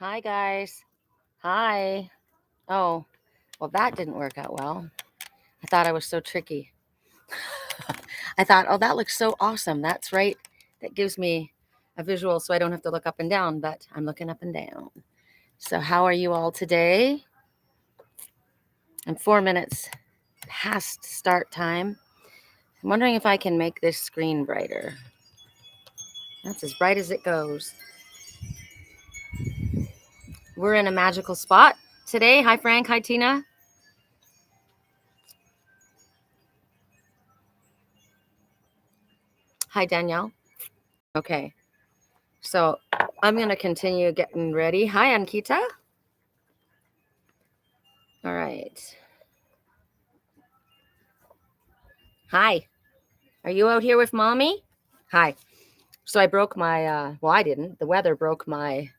Hi, guys. Hi. Oh, well, that didn't work out well. I thought I was so tricky. I thought, oh, that looks so awesome. That's right. That gives me a visual so I don't have to look up and down, but I'm looking up and down. So, how are you all today? I'm 4 minutes past start time. I'm wondering if I can make this screen brighter. That's as bright as it goes. We're in a magical spot today. Hi, Frank. Hi, Tina. Hi, Danielle. Okay. So I'm going to continue getting ready. Hi, Ankita. All right. Hi. Are you out here with mommy? Hi. So I broke my, well, I didn't. The weather broke my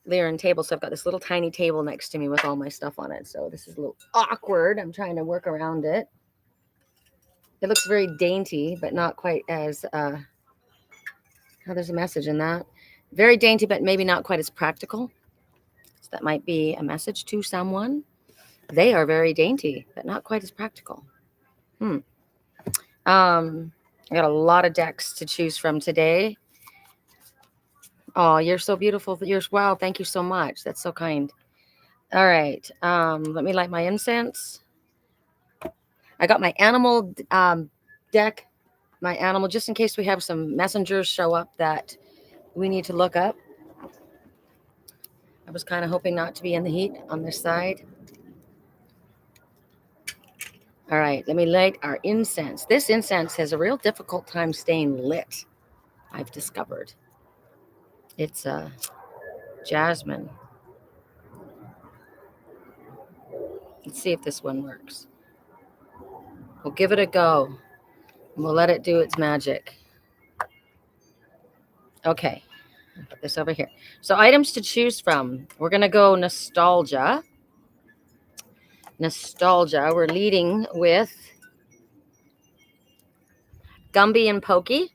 Lyran table. So I've got this little tiny table next to me with all my stuff on it. So this is a little awkward. I'm trying to work around it. It looks very dainty, but not quite as, oh, there's a message in that. Very dainty, but maybe not quite as practical. So that might be a message to someone. They are very dainty, but not quite as practical. I got a lot of decks to choose from today. Oh, you're so beautiful. Wow, thank you so much. That's so kind. All right. Let me light my incense. I got my animal deck, my animal, just in case we have some messengers show up that we need to look up. I was kind of hoping not to be in the heat on this side. All right, let me light our incense. This incense has a real difficult time staying lit, I've discovered. It's jasmine. Let's see if this one works. We'll give it a go. We'll let it do its magic. Okay, I'll put this over here. So items to choose from. We're going to go nostalgia. Nostalgia. We're leading with Gumby and Pokey.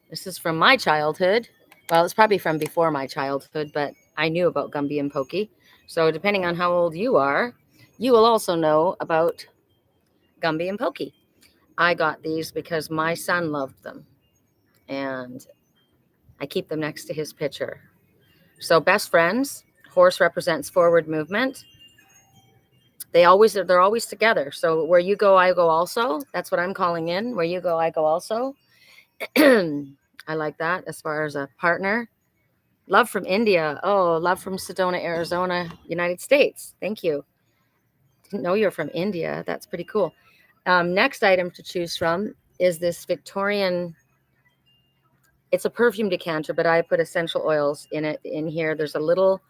This is from my childhood. Well, it's probably from before my childhood, but I knew about Gumby and Pokey. So depending on how old you are, you will also know about Gumby and Pokey. I got these because my son loved them, and I keep them next to his picture. So best friends. Horse represents forward movement. They're always together. So where you go, I go also. That's what I'm calling in. Where you go, I go also. I like that as far as a partner. Love from India. Oh, love from Sedona, Arizona, United States. Thank you. Didn't know you're from India. That's pretty cool. Next item to choose from is this Victorian. It's a perfume decanter, but I put essential oils in it. In here, there's a little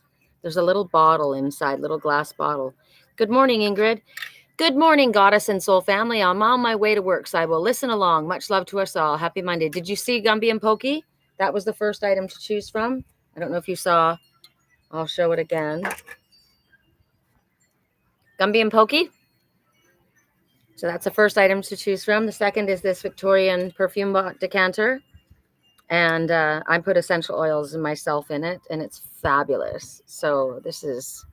bottle inside, little glass bottle. Good morning, Ingrid. Good morning, Goddess and Soul family. I'm on my way to work, so I will listen along. Much love to us all. Happy Monday. Did you see Gumby and Pokey? That was the first item to choose from. I don't know if you saw. I'll show it again. Gumby and Pokey. So that's the first item to choose from. The second is this Victorian perfume decanter. And I put essential oils and myself in it, and it's fabulous. So this is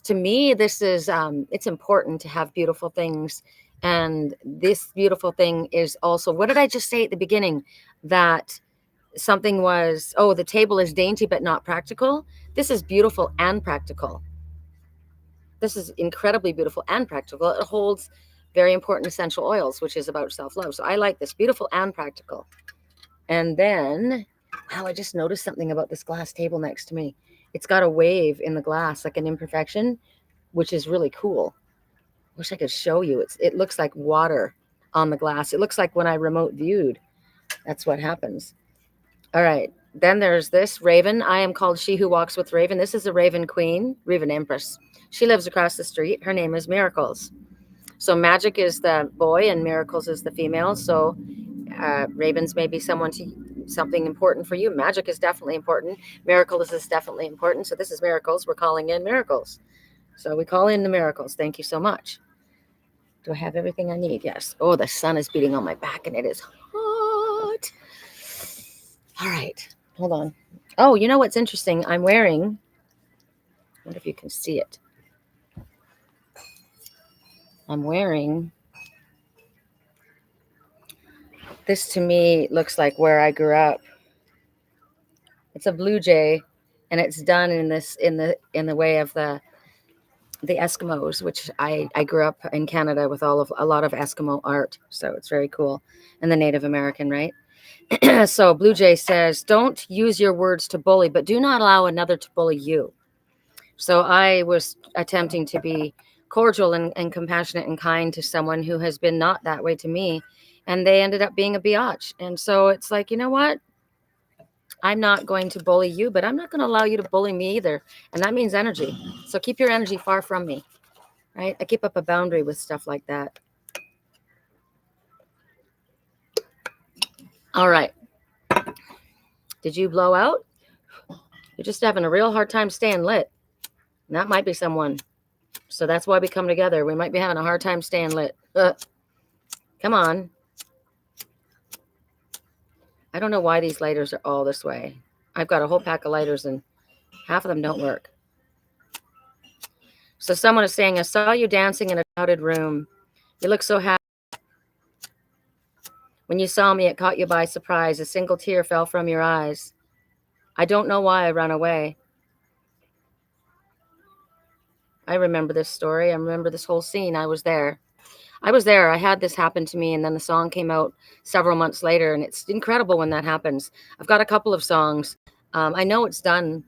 to me, it's important to have beautiful things. And this beautiful thing is also, what did I just say at the beginning? That something was, oh, the table is dainty but not practical. This is beautiful and practical. This is incredibly beautiful and practical. It holds very important essential oils, which is about self-love. So I like this, beautiful and practical. And then, wow, I just noticed something about this glass table next to me. It's got a wave in the glass, like an imperfection, which is really cool. Wish I could show you. It looks like water on the glass. It looks like when I remote viewed. That's what happens. All right. Then there's this Raven. I am called She Who Walks with Raven. This is a Raven Queen, Raven Empress. She lives across the street. Her name is Miracles. So Magic is the boy and Miracles is the female. So ravens may be something important for you. Magic is definitely important. Miracles is definitely important. So this is Miracles. We're calling in Miracles. So we call in the Miracles. Thank you so much. Do I have everything I need? Yes. Oh, the sun is beating on my back and it is hot. All right. Hold on. Oh, you know what's interesting? I'm wearing, I wonder if you can see it. I'm wearing, this to me looks like where I grew up. It's a blue jay, and it's done in the way of the Eskimos, which I grew up in Canada with a lot of Eskimo art, so it's very cool, and the Native American, right? So Blue Jay says, "Don't use your words to bully, but do not allow another to bully you." So I was attempting to be cordial and compassionate and kind to someone who has been not that way to me, and they ended up being a biatch. And so it's like, you know what? I'm not going to bully you, but I'm not going to allow you to bully me either. And that means energy. So keep your energy far from me, right? I keep up a boundary with stuff like that. All right. Did you blow out? You're just having a real hard time staying lit. And that might be someone. So that's why we come together. We might be having a hard time staying lit. Come on. I don't know why these lighters are all this way. I've got a whole pack of lighters and half of them don't work. So someone is saying, I saw you dancing in a crowded room. You look so happy. When you saw me, it caught you by surprise. A single tear fell from your eyes. I don't know why I ran away. I remember this story. I remember this whole scene. I was there. I had this happen to me, and then the song came out several months later, and it's incredible when that happens. I've got a couple of songs. I know it's done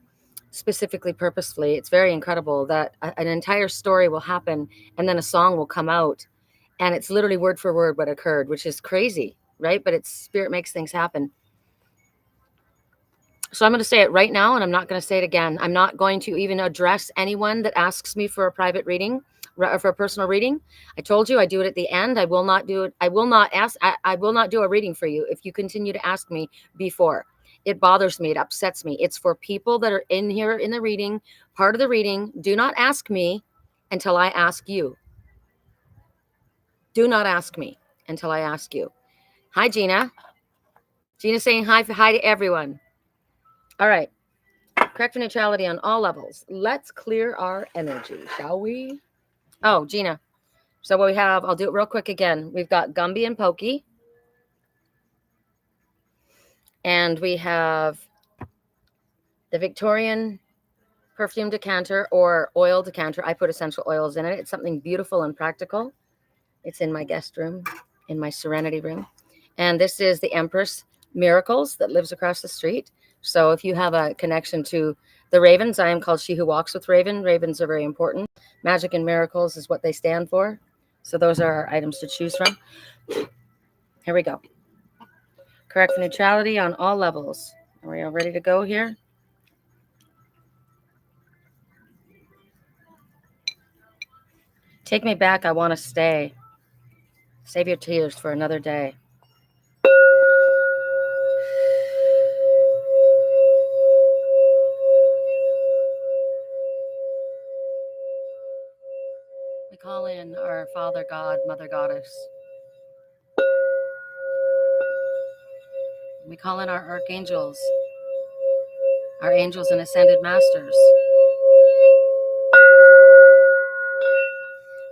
specifically, purposefully. It's very incredible that an entire story will happen, and then a song will come out, and it's literally word for word what occurred, which is crazy, right? But it's spirit makes things happen. So I'm going to say it right now, and I'm not going to say it again. I'm not going to even address anyone that asks me for a private reading, or for a personal reading. I told you I do it at the end. I will not do it. I will not ask. I will not do a reading for you if you continue to ask me before. It bothers me. It upsets me. It's for people that are in here in the reading, part of the reading. Do not ask me until I ask you. Do not ask me until I ask you. Hi, Gina. Gina's saying hi to everyone. All right. Correct for neutrality on all levels. Let's clear our energy, shall we? Oh, Gina. So what we have, I'll do it real quick again. We've got Gumby and Pokey. And we have the Victorian perfume decanter or oil decanter. I put essential oils in it. It's something beautiful and practical. It's in my guest room, in my serenity room. And this is the Empress Miracles that lives across the street. So if you have a connection to the ravens, I am called She Who Walks with Raven. Ravens are very important. Magic and miracles is what they stand for. So those are our items to choose from. Here we go. Correct for neutrality on all levels. Are we all ready to go here? Take me back. I want to stay. Save your tears for another day. We call in our Father God, Mother Goddess. We call in our archangels, our angels and ascended masters.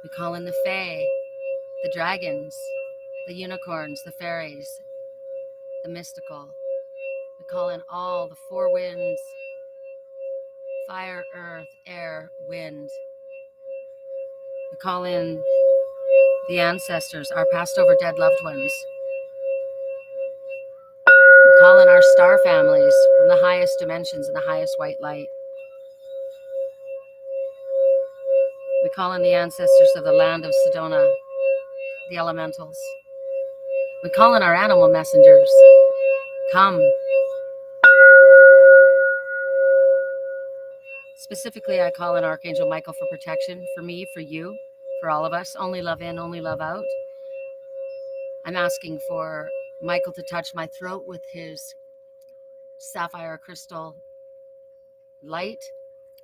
We call in the fae, the dragons, the unicorns, the fairies, the mystical. We call in all the four winds, fire, earth, air, wind. We call in the ancestors, our passed over dead loved ones. We call in our star families from the highest dimensions and the highest white light. We call in the ancestors of the land of Sedona, the elementals. We call in our animal messengers. Come. Specifically, I call in Archangel Michael for protection, for me, for you, for all of us. Only love in, only love out. I'm asking for Michael to touch my throat with his sapphire crystal light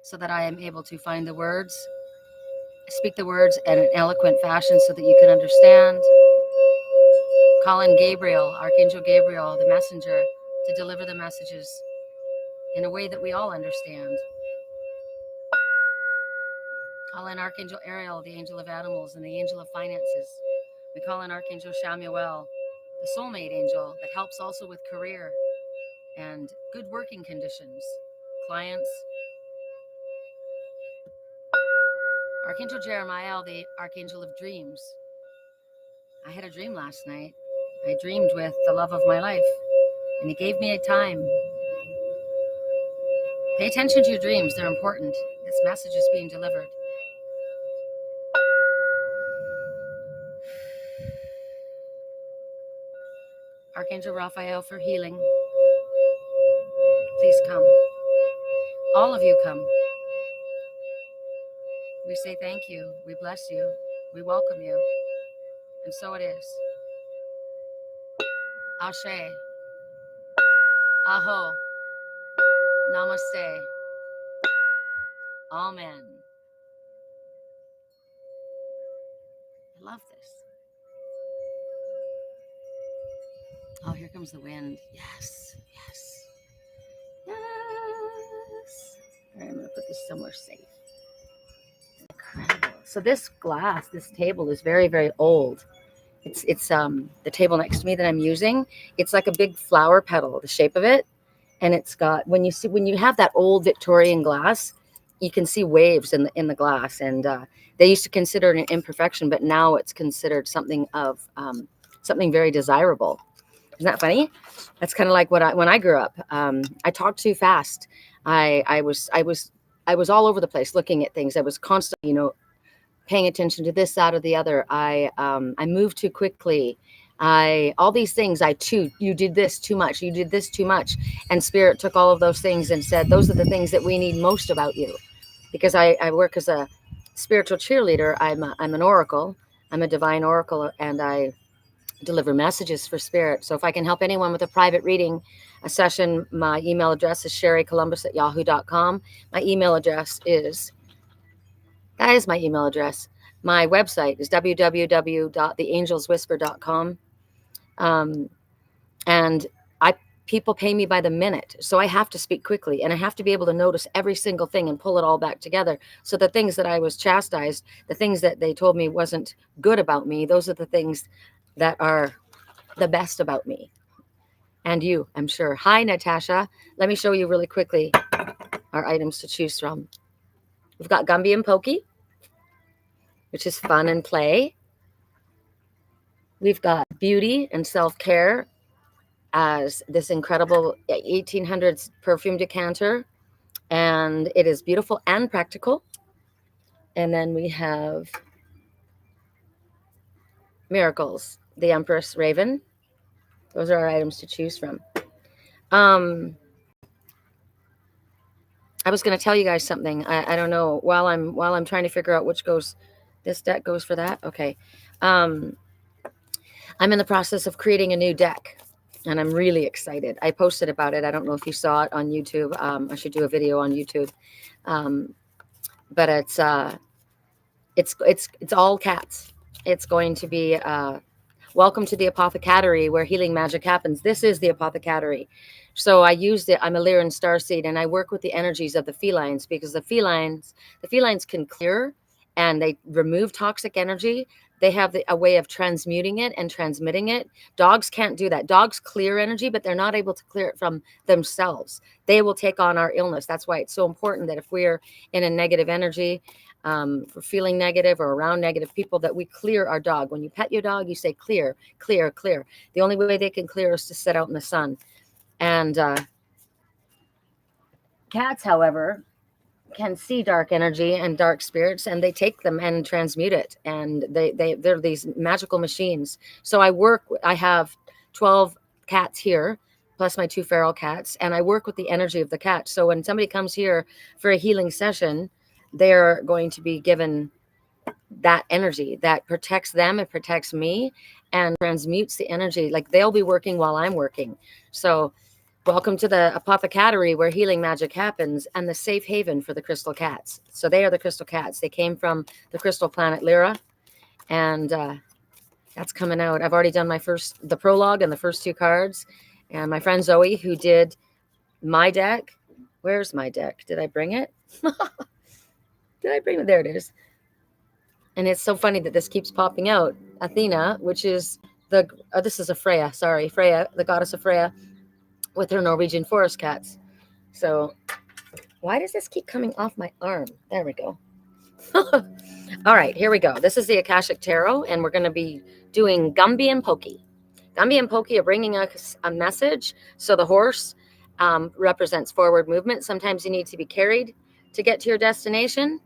so that I am able to find the words, speak the words in an eloquent fashion so that you can understand. Call in Gabriel, Archangel Gabriel, the messenger, to deliver the messages in a way that we all understand. Call in Archangel Ariel, the angel of animals and the angel of finances. We call in Archangel Shamuel, the soulmate angel that helps also with career and good working conditions, clients. Archangel Jeremiah, the archangel of dreams. I had a dream last night. I dreamed with the love of my life, and he gave me a time. Pay attention to your dreams, they're important. This message is being delivered. Archangel Raphael for healing. Please come. All of you come. We say thank you. We bless you. We welcome you. And so it is. Ashe. Aho. Namaste. Amen. I love this. Oh, here comes the wind. Yes. Yes. Yes. All right, I'm going to put this somewhere safe. Incredible. So this glass, this table is very, very old. It's the table next to me that I'm using. It's like a big flower petal, the shape of it. And it's got, when you have that old Victorian glass, you can see waves in the glass. And they used to consider it an imperfection, but now it's considered something of something very desirable. Isn't that funny? That's kind of like when I grew up. I talked too fast. I was all over the place looking at things. I was constantly, paying attention to this, that, or the other. I moved too quickly. All these things. You did this too much. You did this too much. And Spirit took all of those things and said, those are the things that we need most about you. Because I work as a spiritual cheerleader. I'm an oracle. I'm a divine oracle, and I deliver messages for Spirit. So if I can help anyone with a private reading, a session, my email address is Sherricolumbus@yahoo.com. My email address is, that is my email address. My website is www.theangelswhisper.com. And people pay me by the minute. So I have to speak quickly, and I have to be able to notice every single thing and pull it all back together. So the things that I was chastised, the things that they told me wasn't good about me, those are the things that are the best about me. And you, I'm sure. Hi, Natasha. Let me show you really quickly our items to choose from. We've got Gumby and Pokey, which is fun and play. We've got beauty and self-care as this incredible 1800s perfume decanter. And it is beautiful and practical. And then we have Miracles, the Empress Raven. Those are our items to choose from. I was going to tell you guys something. I don't know. While I'm trying to figure out which goes, this deck goes for that. Okay. I'm in the process of creating a new deck, and I'm really excited. I posted about it. I don't know if you saw it on YouTube. I should do a video on YouTube. But it's all cats. It's going to be welcome to the apothecary where healing magic happens. This is the apothecary. So I used it. I'm a Lyran starseed, and I work with the energies of the felines, because the felines can clear and they remove toxic energy. They have a way of transmuting it and transmitting it. Dogs can't do that. Dogs clear energy, but they're not able to clear it from themselves. They will take on our illness. That's why it's so important that if we're in a negative energy, for feeling negative or around negative people, that we clear our dog. When you pet your dog, you say clear, clear, clear. The only way they can clear is to sit out in the sun. And cats, however, can see dark energy and dark spirits, and they take them and transmute it. And they're these magical machines. So I have 12 cats here, plus my 2 feral cats, and I work with the energy of the cat. So when somebody comes here for a healing session, they're going to be given that energy that protects them and protects me and transmutes the energy. Like, they'll be working while I'm working. So welcome to the apothecary where healing magic happens, and the safe haven for the crystal cats. So they are the crystal cats. They came from the crystal planet Lyra, and that's coming out. I've already done the prologue and the first 2 cards. And my friend Zoe, who did my deck, Where's my deck? Did I bring it? Did I bring it? There it is. And it's so funny that this keeps popping out. Athena, which is this is a Freya, sorry, Freya, the goddess of Freya, with her Norwegian forest cats. So why does this keep coming off my arm? There we go. All right, here we go. This is the Akashic Tarot, and we're going to be doing Gumby and Pokey. Gumby and Pokey are bringing us a message. So the horse represents forward movement. Sometimes you need to be carried to get to your destination,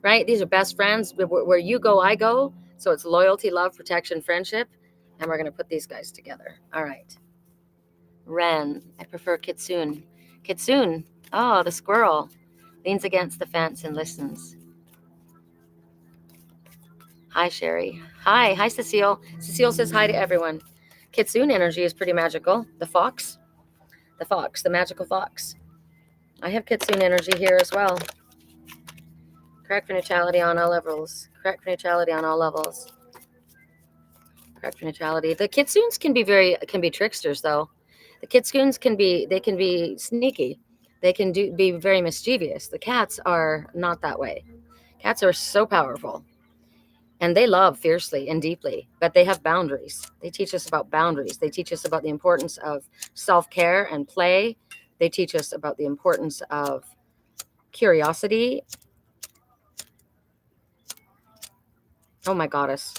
right? These are best friends. Where you go, I go. So it's loyalty, love, protection, friendship. And we're going to put these guys together. All right. Ren. I prefer Kitsune. Kitsune. Oh, the squirrel. Leans against the fence and listens. Hi, Sherri. Hi. Hi, Cecile. Cecile says hi to everyone. Kitsune energy is pretty magical. The fox. The fox. The magical fox. I have Kitsune energy here as well. Correct for neutrality on all levels. Correct for neutrality on all levels. Correct for neutrality. The Kitsunes can be tricksters though. The Kitsunes can be sneaky. They can be very mischievous. The cats are not that way. Cats are so powerful. And they love fiercely and deeply, but they have boundaries. They teach us about boundaries. They teach us about the importance of self-care and play. They teach us about the importance of curiosity. Oh my goddess.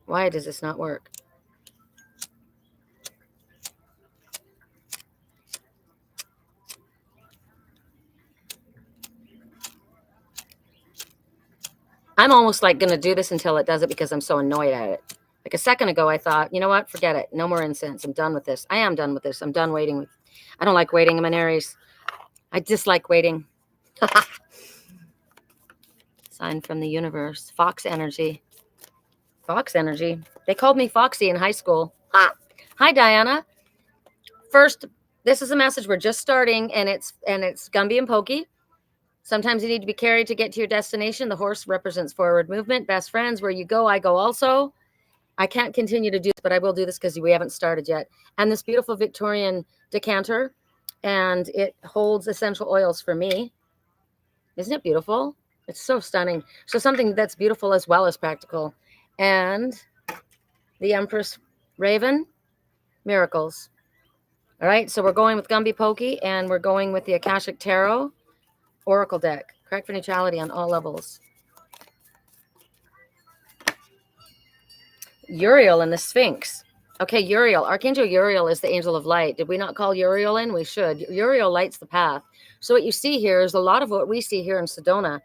Why does this not work? I'm almost like going to do this until it does it because I'm so annoyed at it. Like a second ago, I thought, you know what? Forget it. No more incense. I'm done with this. I am done with this. I'm done waiting. I don't like waiting. I'm an Aries. I dislike waiting. Sign from the universe. Fox energy. Fox energy. They called me Foxy in high school. Hi, Diana. First, this is a message. We're just starting, and it's Gumby and Pokey. Sometimes you need to be carried to get to your destination. The horse represents forward movement. Best friends, where you go, I go also. I can't continue to do this, but I will do this because we haven't started yet. And this beautiful Victorian decanter, and it holds essential oils for me. Isn't it beautiful? It's so stunning. So something that's beautiful as well as practical. And the Empress Raven, miracles. All right, so we're going with Gumby Pokey, and we're going with the Akashic Tarot Oracle deck. Correct for neutrality on all levels. Uriel and the Sphinx. Okay, Uriel. Archangel Uriel is the angel of light. Did we not call Uriel in? We should. Uriel lights the path. So what you see here is a lot of what we see here in Sedona.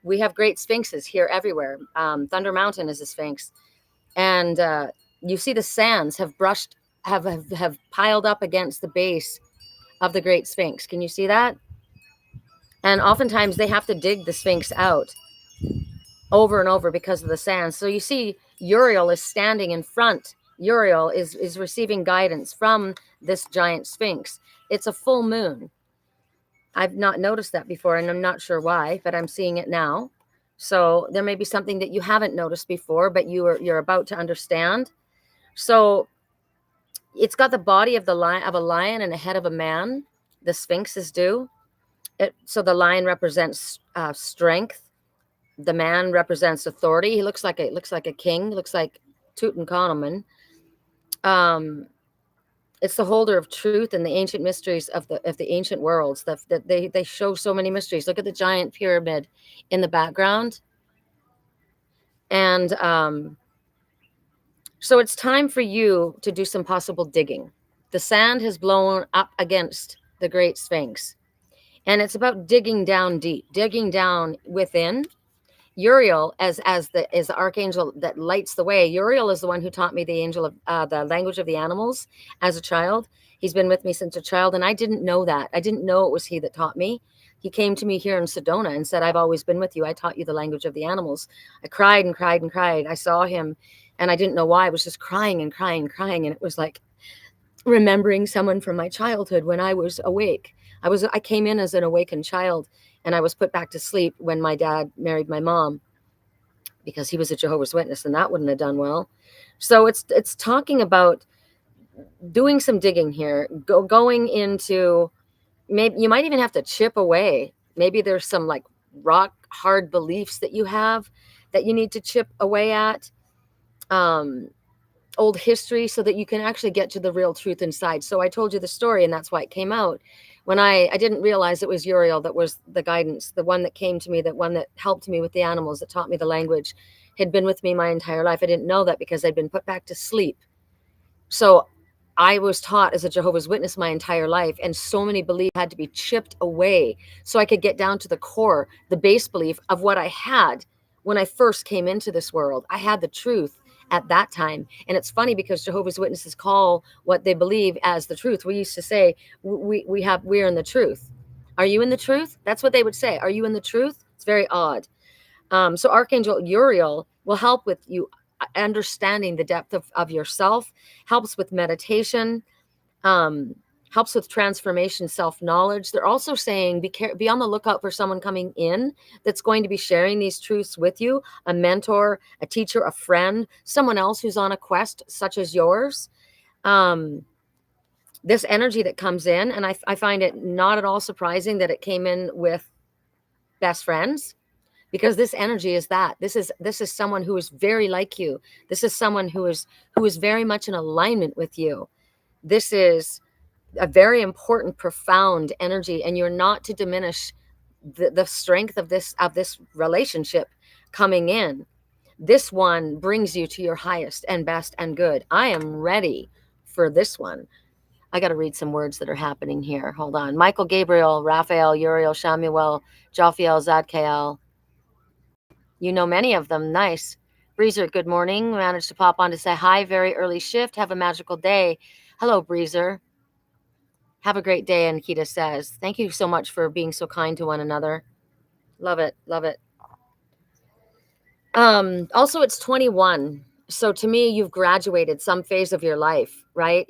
We have great sphinxes here everywhere. Thunder Mountain is a sphinx. And you see the sands have piled up against the base of the Great Sphinx. Can you see that? And oftentimes they have to dig the Sphinx out over and over because of the sand. So you see Uriel is standing in front. Uriel is receiving guidance from this giant Sphinx. It's a full moon. I've not noticed that before, and I'm not sure why, but I'm seeing it now. So there may be something that you haven't noticed before, but you're about to understand. So it's got the body of a lion and a head of a man. The Sphinxes do. So the lion represents strength. The man represents authority. He looks like a king. Looks like Tutankhamun. It's the holder of truth and the ancient mysteries of the ancient worlds. That they show so many mysteries. Look at the giant pyramid in the background. And so it's time for you to do some possible digging. The sand has blown up against the Great Sphinx. And it's about digging down deep, digging down within. Uriel, as the archangel that lights the way. Uriel is the one who taught me the the language of the animals as a child. He's been with me since a child, and I didn't know that. I didn't know it was he that taught me. He came to me here in Sedona and said, "I've always been with you. I taught you the language of the animals." I cried and cried and cried. I saw him, and I didn't know why. I was just crying and crying and crying, and it was like remembering someone from my childhood when I was awake. I came in as an awakened child, and I was put back to sleep when my dad married my mom because he was a Jehovah's Witness, and that wouldn't have done well. So it's talking about doing some digging here, going into maybe you might even have to chip away. Maybe there's some like rock hard beliefs that you have that you need to chip away at. Um, Old history so that you can actually get to the real truth inside. So I told you the story, and that's why it came out. When I didn't realize it was Uriel that was the guidance, the one that came to me, that one that helped me with the animals, that taught me the language, had been with me my entire life. I didn't know that because I'd been put back to sleep. So I was taught as a Jehovah's Witness my entire life, and so many beliefs had to be chipped away so I could get down to the core, the base belief of what I had when I first came into this world. I had the truth at that time. And it's funny because Jehovah's Witnesses call what they believe as the truth. We used to say, we're in the truth. Are you in the truth? That's what they would say. Are you in the truth? It's very odd. So Archangel Uriel will help with you understanding the depth of yourself, helps with meditation, um, helps with transformation, self-knowledge. They're also saying be on the lookout for someone coming in that's going to be sharing these truths with you, a mentor, a teacher, a friend, someone else who's on a quest such as yours. This energy that comes in, and I find it not at all surprising that it came in with best friends, because this energy is that this is someone who is very like you. This is someone who is very much in alignment with you. This is a very important, profound energy, and you're not to diminish the strength of this relationship coming in. This one brings you to your highest and best and good. I am ready for this one. I got to read some words that are happening here. Hold on. Michael, Gabriel, Raphael, Uriel, Shamuel, Jophiel, Zadkiel. You know many of them. Nice. Breezer, good morning. Managed to pop on to say hi. Very early shift. Have a magical day. Hello, Breezer. Have a great day, Nikita says. Thank you so much for being so kind to one another. Love it. Love it. Also, it's 21. So to me, you've graduated some phase of your life, right?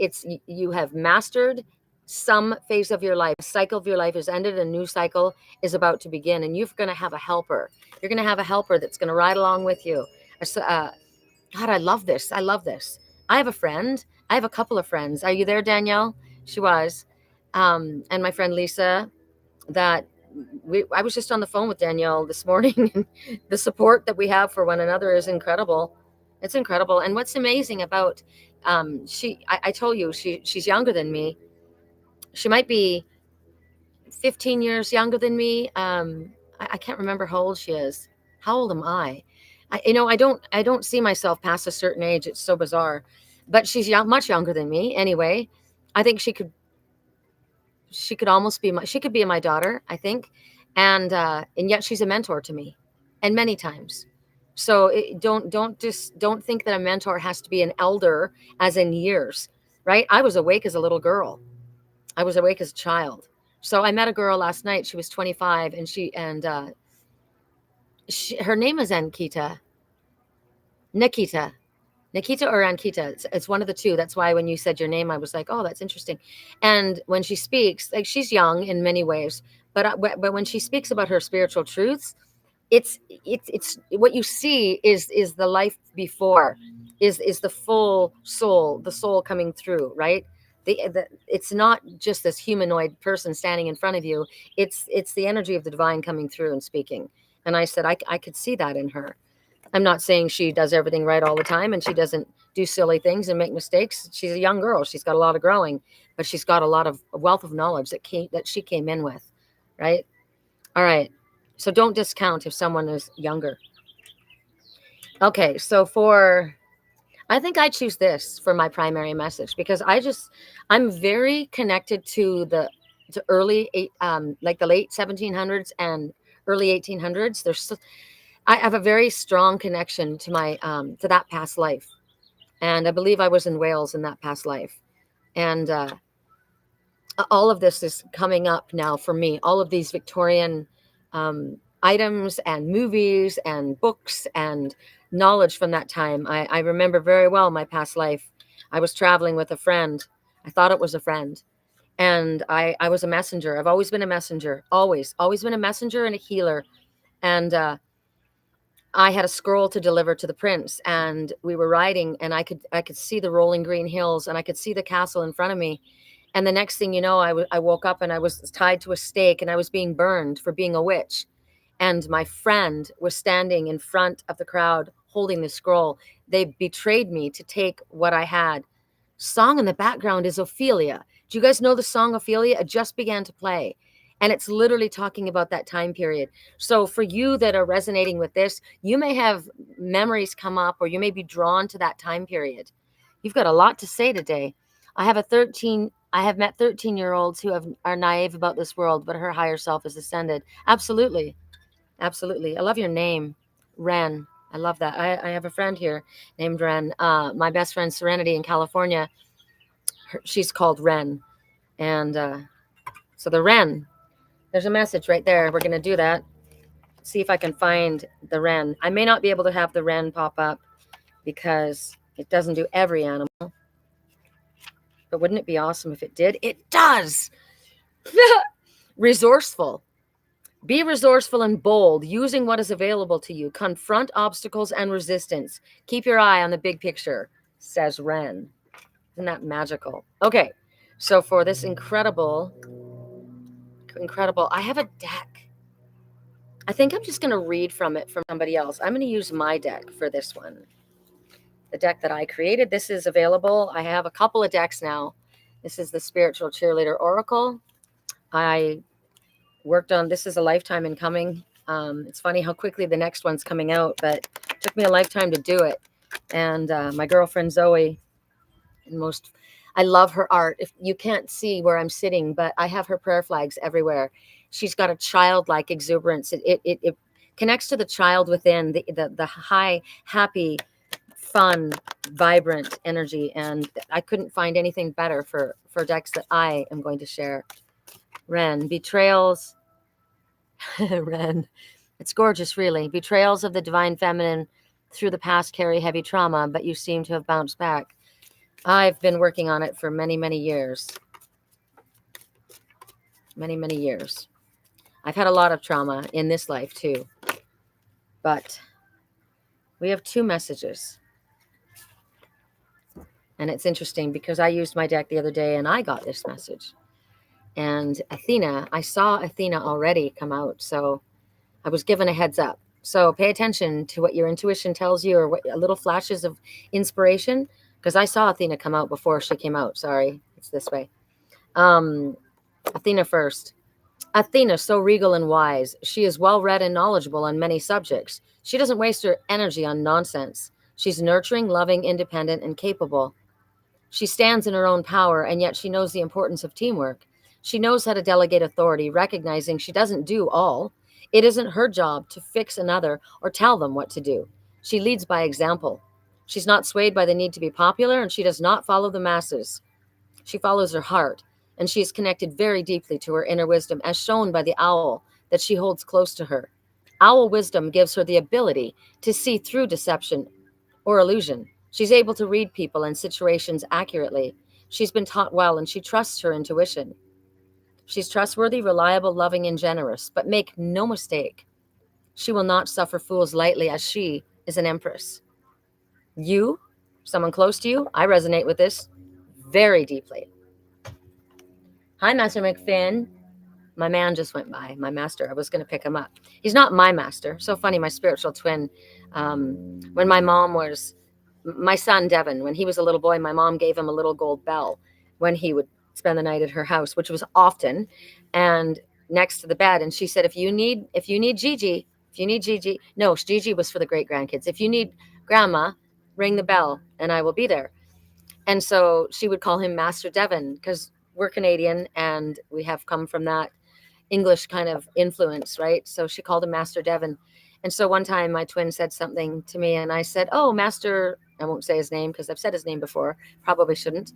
You have mastered some phase of your life. A cycle of your life has ended. A new cycle is about to begin, and you're going to have a helper. You're going to have a helper that's going to ride along with you. God, I love this. I love this. I have a friend. I have a couple of friends. Are you there, Danielle? She was. And my friend Lisa, that I was just on the phone with Danielle this morning. And the support that we have for one another is incredible. It's incredible. And what's amazing about I told you she's younger than me. She might be 15 years younger than me. I can't remember how old she is. How old am I? I don't see myself past a certain age. It's so bizarre, but she's much younger than me. Anyway, I think she could almost be she could be my daughter, I think. And yet she's a mentor to me, and many times. So don't think that a mentor has to be an elder as in years, right? I was awake as a little girl. I was awake as a child. So I met a girl last night. She was 25, and her name is Nikita or Ankita. It's one of the two. That's why when you said your name, I was like, oh, that's interesting. And when she speaks, like, she's young in many ways, but when she speaks about her spiritual truths, it's what you see is the life before, is the full soul, the soul coming through, right? It's not just this humanoid person standing in front of you. It's the energy of the divine coming through and speaking. And I said, I could see that in her. I'm not saying she does everything right all the time, and she doesn't do silly things and make mistakes. She's a young girl. She's got a lot of growing, but she's got a lot of wealth of knowledge that she came in with, right? All right. So don't discount if someone is younger. Okay. So I think I choose this for my primary message, because I'm very connected to the early like the late 1700s and early 1800s. I have a very strong connection to my to that past life, and I believe I was in Wales in that past life, and all of this is coming up now for me. All of these Victorian items and movies and books and knowledge from that time. I remember very well my past life. I was traveling with a friend. I thought it was a friend, and I was a messenger. I've always been a messenger. Always been a messenger and a healer, and I had a scroll to deliver to the prince, and we were riding, and I could see the rolling green hills, and I could see the castle in front of me. And the next thing you know, I woke up and I was tied to a stake and I was being burned for being a witch. And my friend was standing in front of the crowd holding the scroll. They betrayed me to take what I had. Song in the background is Ophelia. Do you guys know the song Ophelia? It just began to play. And it's literally talking about that time period. So for you that are resonating with this, you may have memories come up or you may be drawn to that time period. You've got a lot to say today. I have met 13-year-olds who are naive about this world, but her higher self is ascended. Absolutely. Absolutely. I love your name, Ren. I love that. I have a friend here named Ren. My best friend, Serenity, in California, she's called Ren. And so the Ren, there's a message right there. We're going to do that. See if I can find the Ren. I may not be able to have the Ren pop up because it doesn't do every animal. But wouldn't it be awesome if it did? It does. Resourceful. Be resourceful and bold, using what is available to you. Confront obstacles and resistance. Keep your eye on the big picture, says Ren. Isn't that magical? Okay, so for this incredible, I have a deck. I think I'm just going to read from it from somebody else. I'm going to use my deck for this one. The deck that I created. This is available. I have a couple of decks now. This is the Spiritual Cheerleader Oracle. I worked on, this is a lifetime in coming. It's funny how quickly the next one's coming out, but it took me a lifetime to do it. And my girlfriend Zoe, I love her art. If you can't see where I'm sitting, but I have her prayer flags everywhere. She's got a childlike exuberance. It connects to the child within, the high, happy, fun, vibrant energy. And I couldn't find anything better for decks that I am going to share. Ren, betrayals. Ren, it's gorgeous, really. Betrayals of the divine feminine through the past carry heavy trauma, but you seem to have bounced back. I've been working on it for many, many years. Many, many years. I've had a lot of trauma in this life too. But we have two messages. And it's interesting because I used my deck the other day and I got this message. And Athena, I saw Athena already come out. So I was given a heads up. So pay attention to what your intuition tells you or what little flashes of inspiration. Because I saw Athena come out before she came out. Sorry, it's this way. Athena first. Athena, so regal and wise. She is well-read and knowledgeable on many subjects. She doesn't waste her energy on nonsense. She's nurturing, loving, independent, and capable. She stands in her own power, and yet she knows the importance of teamwork. She knows how to delegate authority, recognizing she doesn't do all. It isn't her job to fix another or tell them what to do. She leads by example. She's not swayed by the need to be popular, and she does not follow the masses. She follows her heart, and she is connected very deeply to her inner wisdom, as shown by the owl that she holds close to her. Owl wisdom gives her the ability to see through deception or illusion. She's able to read people and situations accurately. She's been taught well, and she trusts her intuition. She's trustworthy, reliable, loving, and generous, but make no mistake, she will not suffer fools lightly, as she is an empress. You, someone close to you, I resonate with this very deeply. Hi, Master McFinn. My man just went by, my master. I was going to pick him up. He's not my master. So funny, my spiritual twin. When my son, Devin, when he was a little boy, my mom gave him a little gold bell when he would spend the night at her house, which was often, and next to the bed. And she said, if you need Gigi, no, Gigi was for the great grandkids. If you need grandma, ring the bell and I will be there. And so she would call him Master Devin because we're Canadian and we have come from that English kind of influence, right? So she called him Master Devin. And so one time my twin said something to me and I said, oh, Master, I won't say his name because I've said his name before, probably shouldn't.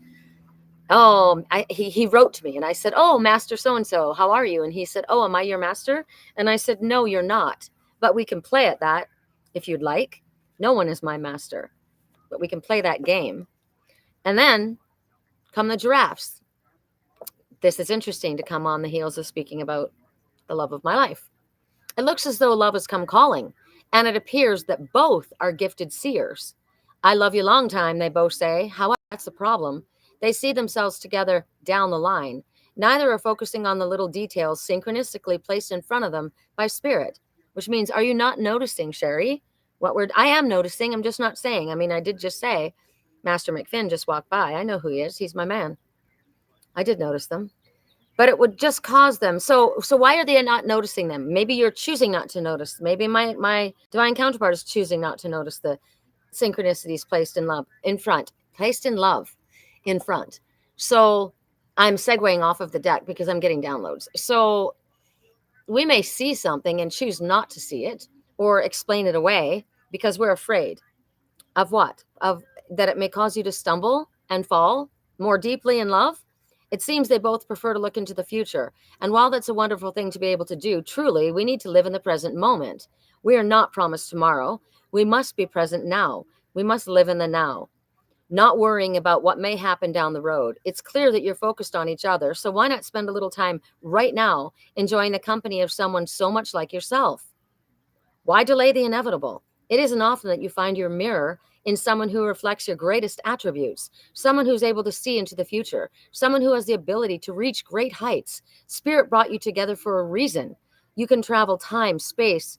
Oh, he wrote to me and I said, oh, Master so-and-so, how are you? And he said, oh, am I your master? And I said, no, you're not. But we can play at that if you'd like. No one is my master, but we can play that game. And then come the giraffes. This is interesting to come on the heels of speaking about the love of my life. It looks as though love has come calling, and it appears that both are gifted seers. I love you long time, they both say. However, that's the problem. They see themselves together down the line. Neither are focusing on the little details synchronistically placed in front of them by spirit, which means, are you not noticing, Sherri? I am noticing, I'm just not saying. I mean, I did just say Master McFinn just walked by. I know who he is. He's my man. I did notice them. But it would just cause them. So why are they not noticing them? Maybe you're choosing not to notice. Maybe my divine counterpart is choosing not to notice the synchronicities placed in love in front, placed in love in front. So I'm segueing off of the deck because I'm getting downloads. So we may see something and choose not to see it or explain it away because we're afraid of what? Of that it may cause you to stumble and fall more deeply in love. It seems they both prefer to look into the future. And while that's a wonderful thing to be able to do, truly, we need to live in the present moment. We are not promised tomorrow. We must be present now. We must live in the now, not worrying about what may happen down the road. It's clear that you're focused on each other. So why not spend a little time right now enjoying the company of someone so much like yourself? Why delay the inevitable? It isn't often that you find your mirror in someone who reflects your greatest attributes, someone who's able to see into the future, someone who has the ability to reach great heights. Spirit brought you together for a reason. You can travel time, space,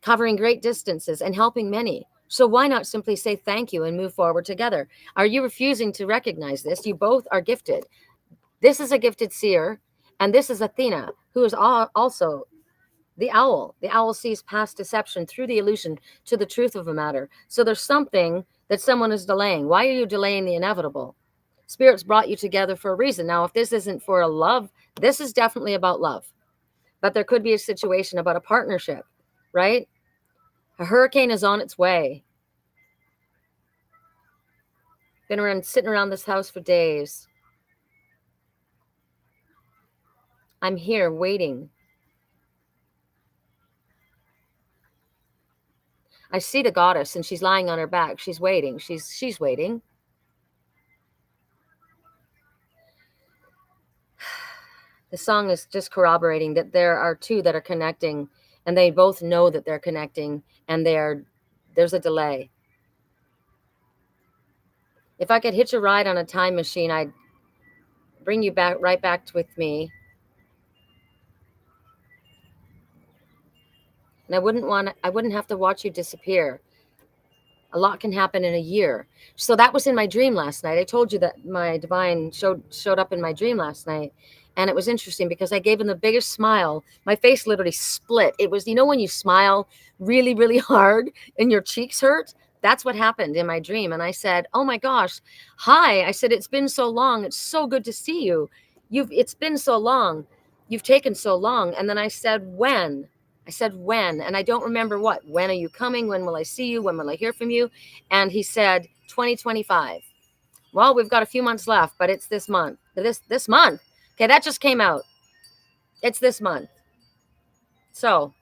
covering great distances and helping many. So why not simply say thank you and move forward together? Are you refusing to recognize this? You both are gifted. This is a gifted seer, and this is Athena, who is also the owl. The owl sees past deception through the illusion to the truth of a matter. So there's something that someone is delaying. Why are you delaying the inevitable? Spirits brought you together for a reason. Now, if this isn't for a love, this is definitely about love. But there could be a situation about a partnership, right? A hurricane is on its way. Been sitting around this house for days. I'm here waiting. I see the goddess and she's lying on her back. She's waiting. She's waiting. The song is just corroborating that there are two that are connecting, and they both know that they're connecting, and there's a delay. If I could hitch a ride on a time machine, I'd bring you right back with me. And I wouldn't have to watch you disappear. A lot can happen in a year. So that was in my dream last night. I told you that my divine showed up in my dream last night. And it was interesting because I gave him the biggest smile. My face literally split. It was, when you smile really, really hard and your cheeks hurt? That's what happened in my dream. And I said, oh my gosh, hi. I said, it's been so long. It's so good to see you. It's been so long. You've taken so long. And then I said, when? I said, when? And I don't remember what. When are you coming? When will I see you? When will I hear from you? And he said, 2025. Well, we've got a few months left, but it's this month. This month. Okay, that just came out. It's this month. So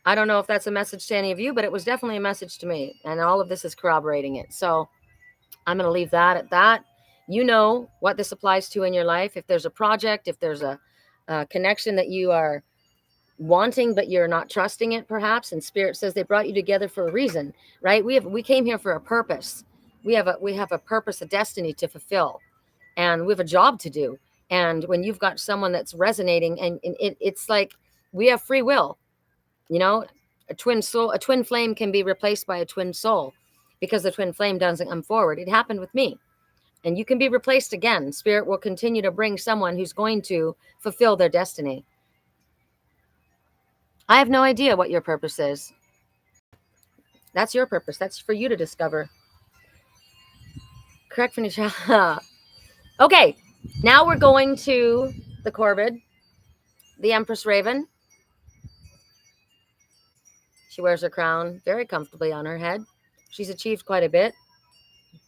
I don't know if that's a message to any of you, but it was definitely a message to me. And all of this is corroborating it. So I'm going to leave that at that. You know what this applies to in your life. If there's a project, if there's a connection that you are wanting but you're not trusting it, perhaps, and spirit says they brought you together for a reason, right? We came here for a purpose. We have a purpose, a destiny to fulfill, and we have a job to do. And when you've got someone that's resonating, and it's like we have free will, a twin flame can be replaced by a twin soul because the twin flame doesn't come forward. It happened with me. And you can be replaced again. Spirit will continue to bring someone who's going to fulfill their destiny. I have no idea what your purpose is. That's your purpose. That's for you to discover. Correct, Phoenicia. Okay, now we're going to the Corvid, the Empress Raven. She wears her crown very comfortably on her head. She's achieved quite a bit.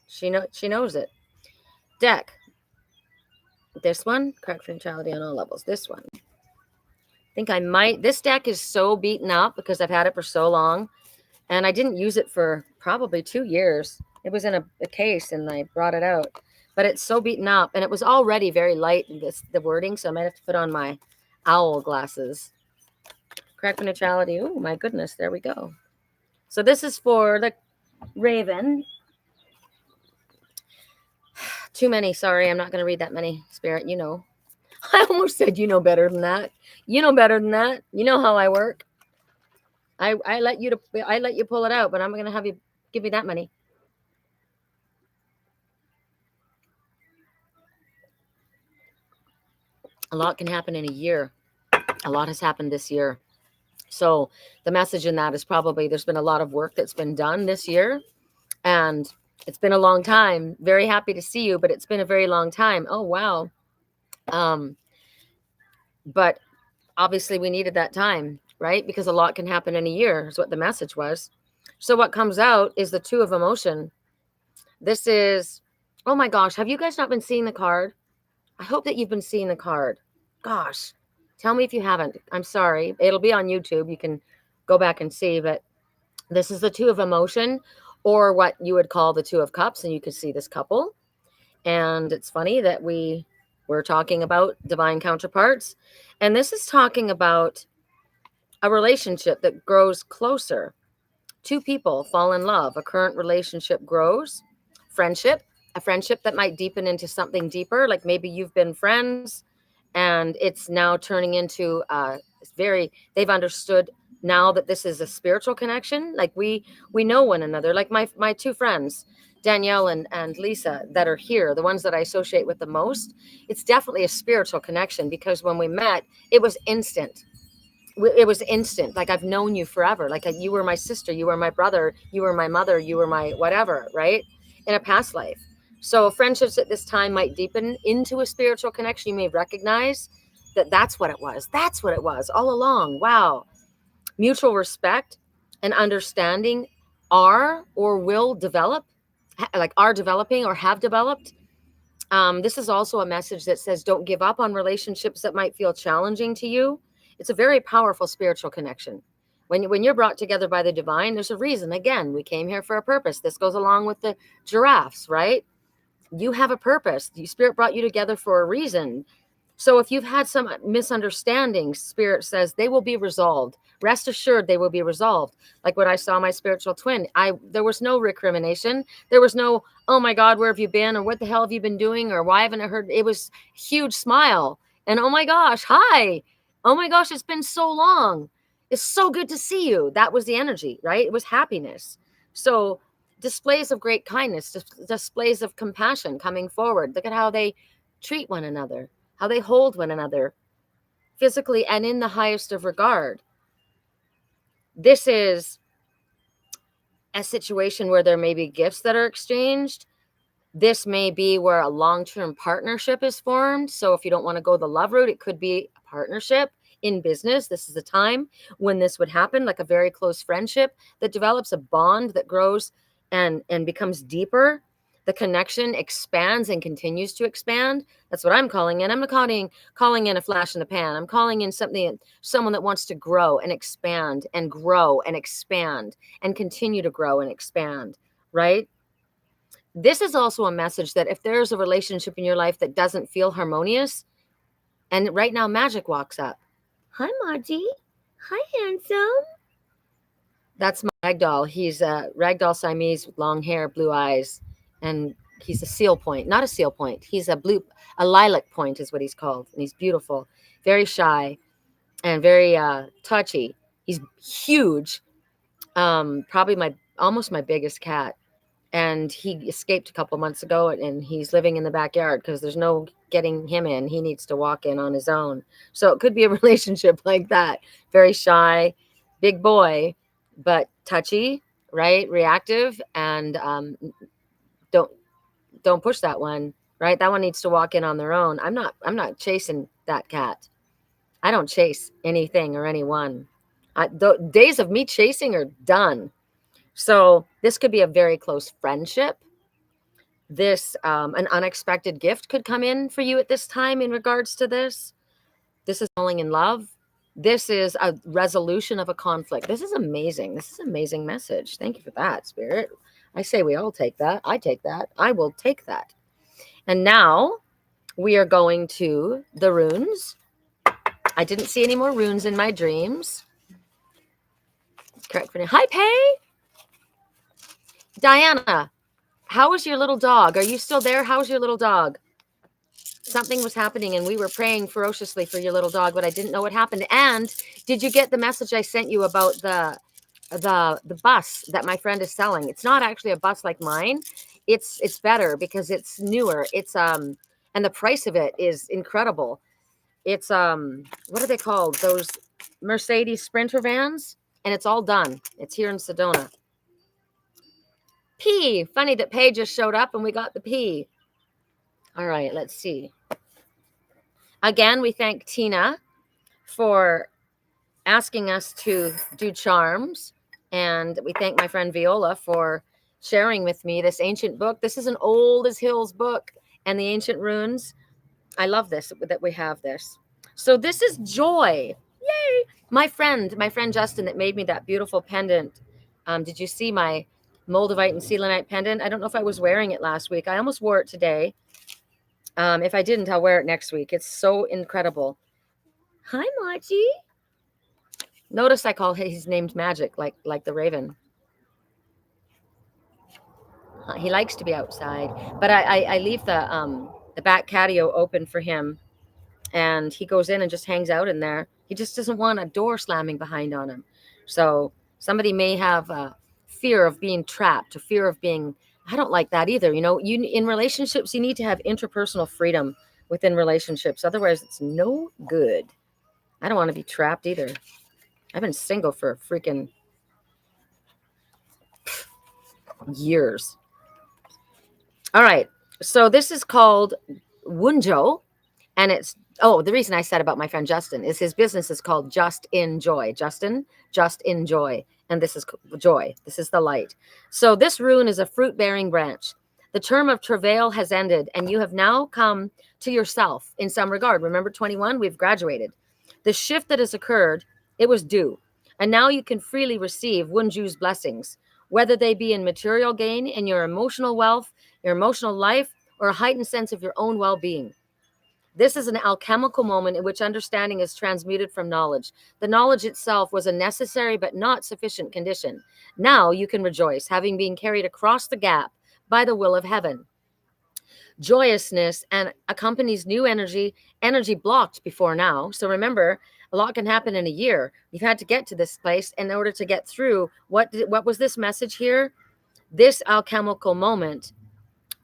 She knows it. Deck. This one, correct neutrality on all levels. This one. I think I might. This deck is so beaten up because I've had it for so long. And I didn't use it for probably 2 years. It was in a case and I brought it out. But it's so beaten up. And it was already very light, the wording. So I might have to put on my owl glasses. Correct neutrality. Oh, my goodness. There we go. So this is for the Raven. Too many. Sorry, I'm not going to read that many, Spirit. You know. I almost said you know better than that. You know better than that. You know how I work. I let you pull it out, but I'm going to have you give me that many. A lot can happen in a year. A lot has happened this year. So the message in that is probably there's been a lot of work that's been done this year, and it's been a long time. Very happy to see you, but it's been a very long time. Oh wow. But obviously we needed that time, right? Because a lot can happen in a year is what the message was. So what comes out is the Two of Emotion. This is, oh my gosh, have you guys not been seeing the card? I hope that you've been seeing the card. Gosh, tell me if you haven't. I'm sorry. It'll be on YouTube. You can go back and see, but this is the Two of Emotion, or what you would call the Two of Cups, and you can see this couple. And it's funny that we're talking about divine counterparts, and this is talking about a relationship that grows closer. Two people fall in love, a current relationship grows, friendship, a friendship that might deepen into something deeper, like maybe you've been friends and it's now turning into they've understood now that this is a spiritual connection. Like we know one another, like my two friends, Danielle and Lisa, that are here, the ones that I associate with the most. It's definitely a spiritual connection, because when we met, it was instant. It was instant. Like, I've known you forever. Like, you were my sister, you were my brother, you were my mother, you were my whatever, right? In a past life. So friendships at this time might deepen into a spiritual connection. You may recognize that that's what it was. That's what it was all along. Wow. Mutual respect and understanding are or will develop, like are developing or have developed. This is also a message that says don't give up on relationships that might feel challenging to you. It's a very powerful spiritual connection. When you're brought together by the divine, there's a reason. Again, we came here for a purpose. This goes along with the giraffes, right? You have a purpose. The Spirit brought you together for a reason. So if you've had some misunderstandings, Spirit says they will be resolved. Rest assured they will be resolved. Like when I saw my spiritual twin, there was no recrimination. There was no, oh my God, where have you been? Or what the hell have you been doing? Or why haven't I heard? It was a huge smile. And oh my gosh, hi. Oh my gosh, it's been so long. It's so good to see you. That was the energy, right? It was happiness. So displays of great kindness, displays of compassion coming forward. Look at how they treat one another, how they hold one another physically and in the highest of regard. This is a situation where there may be gifts that are exchanged. This may be where a long-term partnership is formed. So if you don't want to go the love route, it could be a partnership in business. This is a time when this would happen, like a very close friendship that develops a bond that grows and becomes deeper. The connection expands and continues to expand. That's what I'm calling in. I'm not calling in a flash in the pan. I'm calling in someone that wants to grow and expand and grow and expand and continue to grow and expand, right? This is also a message that if there's a relationship in your life that doesn't feel harmonious, and right now Magic walks up. Hi, Maji. Hi, handsome. That's my ragdoll. He's a ragdoll Siamese with long hair, blue eyes, and he's a seal point. Not a seal point. He's a lilac point is what he's called. And he's beautiful, very shy, and very touchy. He's huge. Probably almost my biggest cat. And he escaped a couple months ago, and he's living in the backyard because there's no getting him in. He needs to walk in on his own. So it could be a relationship like that. Very shy, big boy, but touchy, right? Reactive, and don't push that one, right? That one needs to walk in on their own. I'm not chasing that cat. I don't chase anything or anyone. The days of me chasing are done. So this could be a very close friendship. This an unexpected gift could come in for you at this time in regards to this. This is falling in love. This is a resolution of a conflict. This is amazing. This is an amazing message. Thank you for that, Spirit. I say we all take that. I take that. I will take that. And now we are going to the runes. I didn't see any more runes in my dreams. Correct for now. Hi, Pay. Diana. How is your little dog? Are you still there? How's your little dog? Something was happening and we were praying ferociously for your little dog, but I didn't know what happened. And did you get the message I sent you about the bus that my friend is selling? It's not actually a bus like mine. It's better because it's newer. It's and the price of it is incredible. It's what are they called? Those Mercedes Sprinter vans, and it's all done. It's here in Sedona. P. Funny that Paige just showed up and we got the P. All right, let's see. Again, we thank Tina for asking us to do charms. And we thank my friend Viola for sharing with me this ancient book. This is an old as hills book and the ancient runes. I love this, that we have this. So this is joy. Yay. My friend Justin that made me that beautiful pendant. Did you see my Moldavite and selenite pendant? I don't know if I was wearing it last week. I almost wore it today. If I didn't, I'll wear it next week. It's so incredible. Hi, Machi. Notice I call his name's Magic, like the raven. He likes to be outside, but I leave the back patio open for him, and he goes in and just hangs out in there. He just doesn't want a door slamming behind on him. So somebody may have a fear of being trapped, or fear of being. I don't like that either. You know, in relationships, you need to have interpersonal freedom within relationships. Otherwise, it's no good. I don't want to be trapped either. I've been single for freaking years. All right. So this is called Wunjo. And it's, the reason I said about my friend Justin is his business is called Just Enjoy. Justin, Just Enjoy. And this is joy. This is the light. So this rune is a fruit-bearing branch. The term of travail has ended, and you have now come to yourself in some regard. Remember 21? We've graduated. The shift that has occurred, it was due. And now you can freely receive Wunju's blessings, whether they be in material gain, in your emotional wealth, your emotional life, or a heightened sense of your own well-being. This is an alchemical moment in which understanding is transmuted from knowledge. The knowledge itself was a necessary but not sufficient condition. Now you can rejoice, having been carried across the gap by the will of heaven. Joyousness and accompanies new energy blocked before now. So remember, a lot can happen in a year. You've had to get to this place in order to get through. What was this message here? This alchemical moment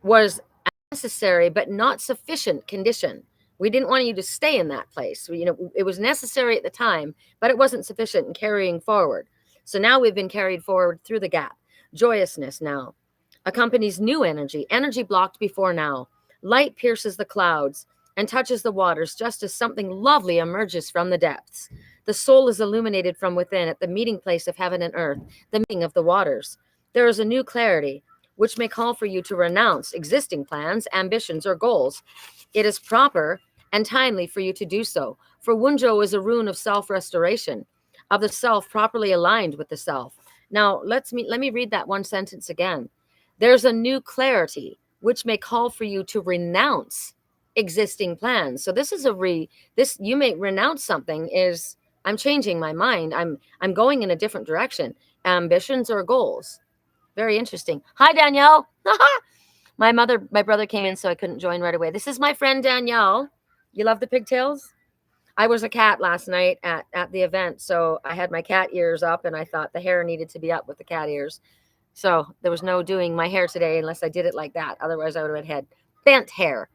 was a necessary but not sufficient condition. We didn't want you to stay in that place. It was necessary at the time, but it wasn't sufficient in carrying forward. So now we've been carried forward through the gap. Joyousness now accompanies new energy blocked before now. Light pierces the clouds and touches the waters just as something lovely emerges from the depths. The soul is illuminated from within at the meeting place of heaven and earth, the meeting of the waters. There is a new clarity, which may call for you to renounce existing plans, ambitions, or goals. It is proper and timely for you to do so, for Wunjo is a rune of self-restoration, of the self properly aligned with the self. Now, let me read that one sentence again. There's a new clarity, which may call for you to renounce existing plans. So this is you may renounce something is, I'm changing my mind. I'm going in a different direction. Ambitions or goals. Very interesting. Hi, Danielle. My brother came in, so I couldn't join right away. This is my friend Danielle. You love the pigtails? I was a cat last night at the event, so I had my cat ears up, and I thought the hair needed to be up with the cat ears. So there was no doing my hair today unless I did it like that. Otherwise, I would have had bent hair.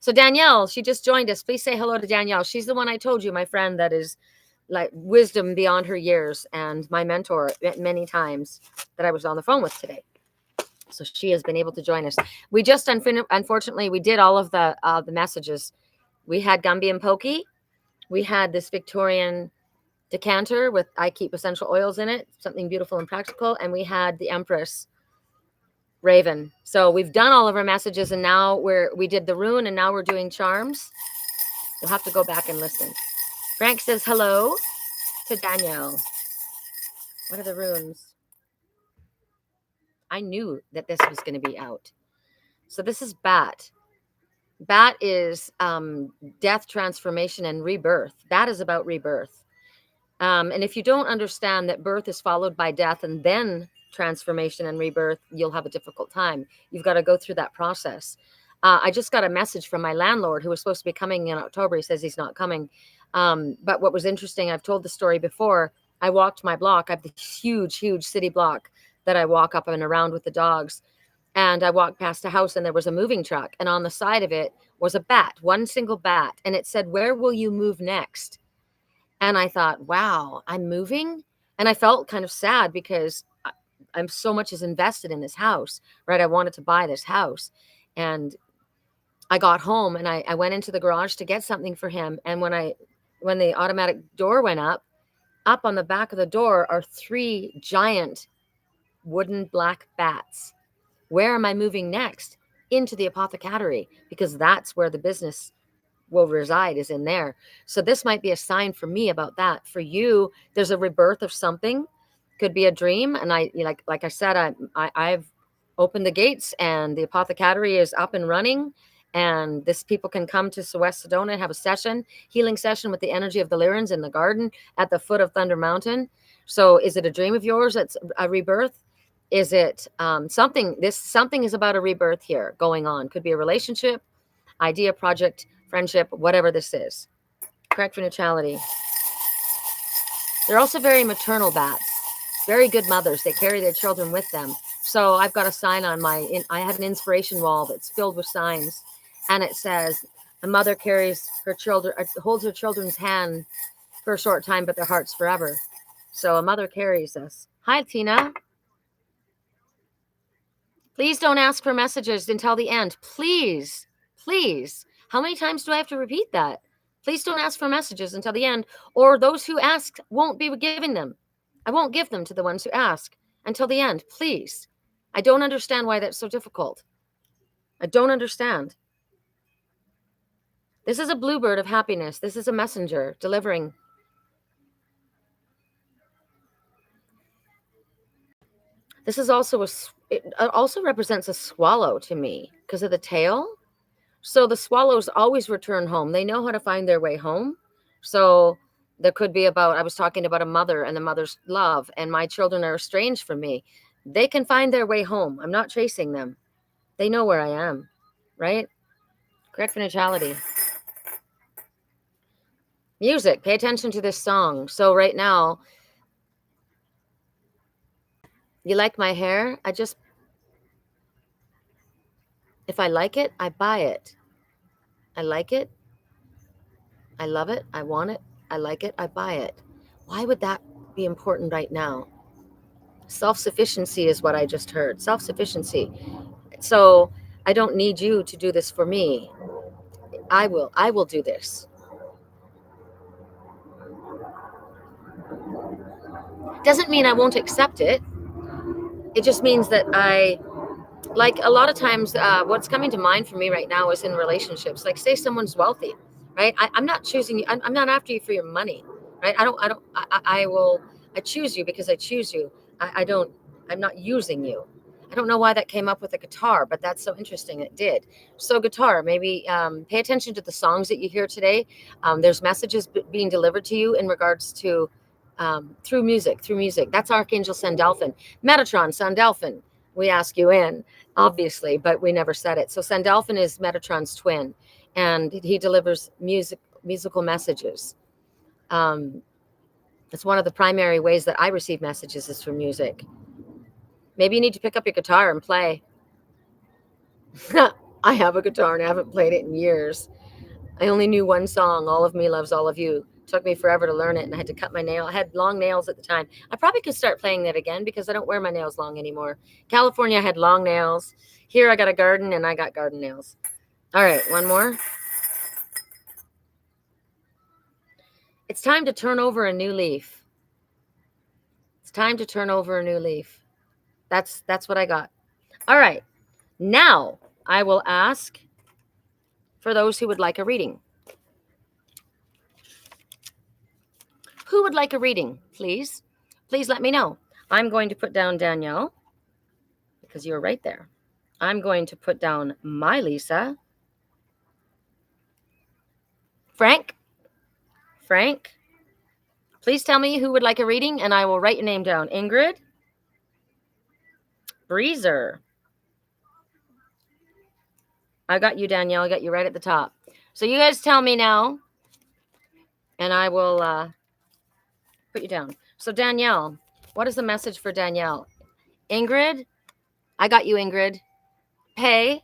So Danielle, she just joined us. Please say hello to Danielle. She's the one I told you, my friend that is like wisdom beyond her years and my mentor many times that I was on the phone with today. So she has been able to join us. We just, unfortunately, we did all of the messages. We had Gumby and Pokey. We had this Victorian decanter with I keep essential oils in it, something beautiful and practical. And we had the Empress Raven. So we've done all of our messages, and now we did the rune, and now we're doing charms. You'll have to go back and listen. Frank says hello to Danielle. What are the runes? I knew that this was going to be out. So this is Bat. Bat is death, transformation, and rebirth. Bat is about rebirth. And if you don't understand that birth is followed by death and then transformation and rebirth, you'll have a difficult time. You've got to go through that process. I just got a message from my landlord who was supposed to be coming in October. He says he's not coming. But what was interesting, I've told the story before. I walked my block. I have this huge, huge city block that I walk up and around with the dogs. And I walked past a house and there was a moving truck. And on the side of it was a bat, one single bat. And it said, "Where will you move next?" And I thought, wow, I'm moving. And I felt kind of sad because I'm so much is invested in this house, right? I wanted to buy this house. And I got home and I went into the garage to get something for him. And when the automatic door went up on the back of the door are 3 giant wooden black bats. Where am I moving next? Into the apothecary, because that's where the business will reside, is in there. So this might be a sign for me about that. For you, there's a rebirth of something. Could be a dream. And like I said, I've opened the gates and the apothecary is up and running. And this people can come to West Sedona and have a healing session with the energy of the Lyrans in the garden at the foot of Thunder Mountain. So is it a dream of yours that's a rebirth? Is it something is about a rebirth here going on? Could be a relationship, idea, project, friendship, whatever this is. Correct for neutrality. They're also very maternal bats, very good mothers. They carry their children with them. So I've got a sign on I have an inspiration wall that's filled with signs. And it says, a mother carries her children, holds her children's hand for a short time, but their hearts forever. So a mother carries us. Hi, Tina. Please don't ask for messages until the end. Please, please. How many times do I have to repeat that? Please don't ask for messages until the end, or those who ask won't be giving them. I won't give them to the ones who ask until the end, please. I don't understand why that's so difficult. I don't understand. This is a bluebird of happiness. This is a messenger delivering. This is also it also represents a swallow to me because of the tail. So the swallows always return home. They know how to find their way home. So there could be I was talking about a mother and the mother's love, and my children are estranged from me. They can find their way home. I'm not chasing them. They know where I am, right? Correct for neutrality. Music, pay attention to this song. So right now, you like my hair? If I like it, I buy it. I like it. I love it. I want it. I like it. I buy it. Why would that be important right now? Self-sufficiency is what I just heard. Self-sufficiency. So I don't need you to do this for me. I will do this. Doesn't mean I won't accept it. It just means that like a lot of times, what's coming to mind for me right now is in relationships. Like, say someone's wealthy, right? I'm not choosing you. I'm not after you for your money, right? I choose you because I choose you. I'm not using you. I don't know why that came up with a guitar, but that's so interesting. It did. So guitar, maybe pay attention to the songs that you hear today. There's messages being delivered to you in regards to through music. That's Archangel Sandalphon. Metatron, Sandalphon. We ask you in, obviously, but we never said it. So Sandalphon is Metatron's twin, and he delivers musical messages. It's one of the primary ways that I receive messages is through music. Maybe you need to pick up your guitar and play. I have a guitar and I haven't played it in years. I only knew one song, All of Me Loves All of You. It took me forever to learn it, and I had to cut my nail. I had long nails at the time. I probably could start playing that again because I don't wear my nails long anymore. California, I had long nails. Here I got a garden and I got garden nails. All right, one more. It's time to turn over a new leaf. It's time to turn over a new leaf. That's what I got. All right. Now I will ask for those who would like a reading. Who would like a reading, please? Please let me know. I'm going to put down Danielle because you're right there. I'm going to put down my Lisa. Frank, please tell me who would like a reading and I will write your name down. Ingrid, Breezer. I got you, Danielle. I got you right at the top. So you guys tell me now, and I will put you down. So Danielle, what is the message for Danielle? Ingrid, I got you, Ingrid. Pay.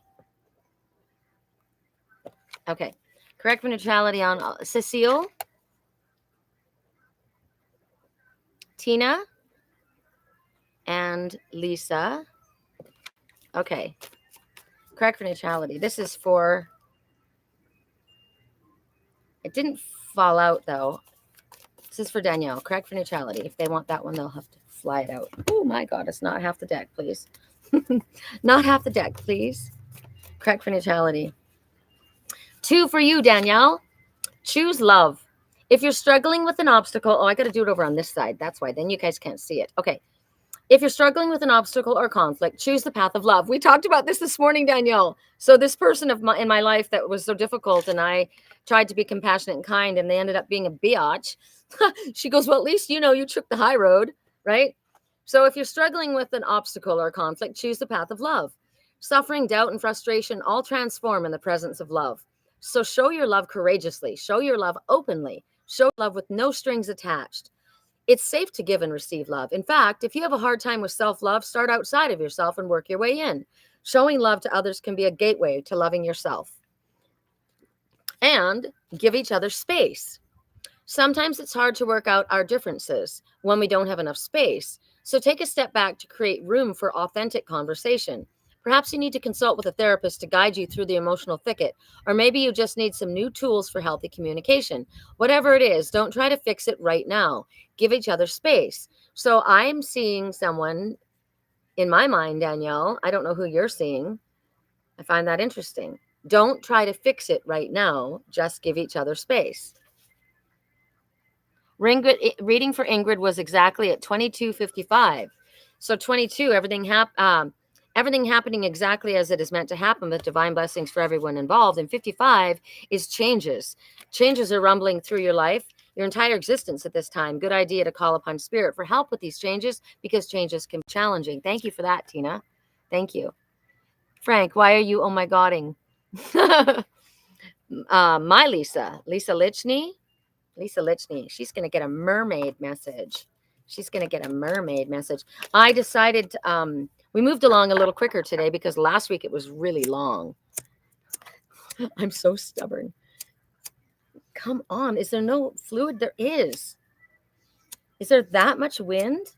Okay. Correct for neutrality on Cecile. Tina. And Lisa. Okay. Correct for neutrality. This is for... It didn't fall out, though. This is for Danielle. Correct for neutrality. If they want that one, they'll have to fly it out. Oh, my God. It's not half the deck, please. Not half the deck, please. Correct for neutrality. 2 for you, Danielle. Choose love. If you're struggling with an obstacle... Oh, I got to do it over on this side. That's why. Then you guys can't see it. Okay. If you're struggling with an obstacle or conflict, choose the path of love. We talked about this morning, Danielle. So this person in my life that was so difficult, and I tried to be compassionate and kind, and they ended up being a biatch. She goes, well, at least you took the high road, right? So if you're struggling with an obstacle or conflict, choose the path of love. Suffering, doubt, and frustration all transform in the presence of love. So show your love courageously. Show your love openly. Show love with no strings attached. It's safe to give and receive love. In fact, if you have a hard time with self-love, start outside of yourself and work your way in. Showing love to others can be a gateway to loving yourself. And give each other space. Sometimes it's hard to work out our differences when we don't have enough space. So take a step back to create room for authentic conversation. Perhaps you need to consult with a therapist to guide you through the emotional thicket, or maybe you just need some new tools for healthy communication. Whatever it is, don't try to fix it right now. Give each other space. So I'm seeing someone in my mind, Danielle. I don't know who you're seeing. I find that interesting. Don't try to fix it right now. Just give each other space. Reading for Ingrid was exactly at 22:55. So 22, everything happening exactly as it is meant to happen, with divine blessings for everyone involved. And 55 is changes. Changes are rumbling through your life, your entire existence at this time. Good idea to call upon spirit for help with these changes, because changes can be challenging. Thank you for that, Tina. Thank you. Frank, why are you oh my godding? My Lisa Lichney. Lisa Lichney, she's going to get a mermaid message. I decided we moved along a little quicker today because last week it was really long. I'm so stubborn. Come on. Is there no fluid? There is. Is there that much wind?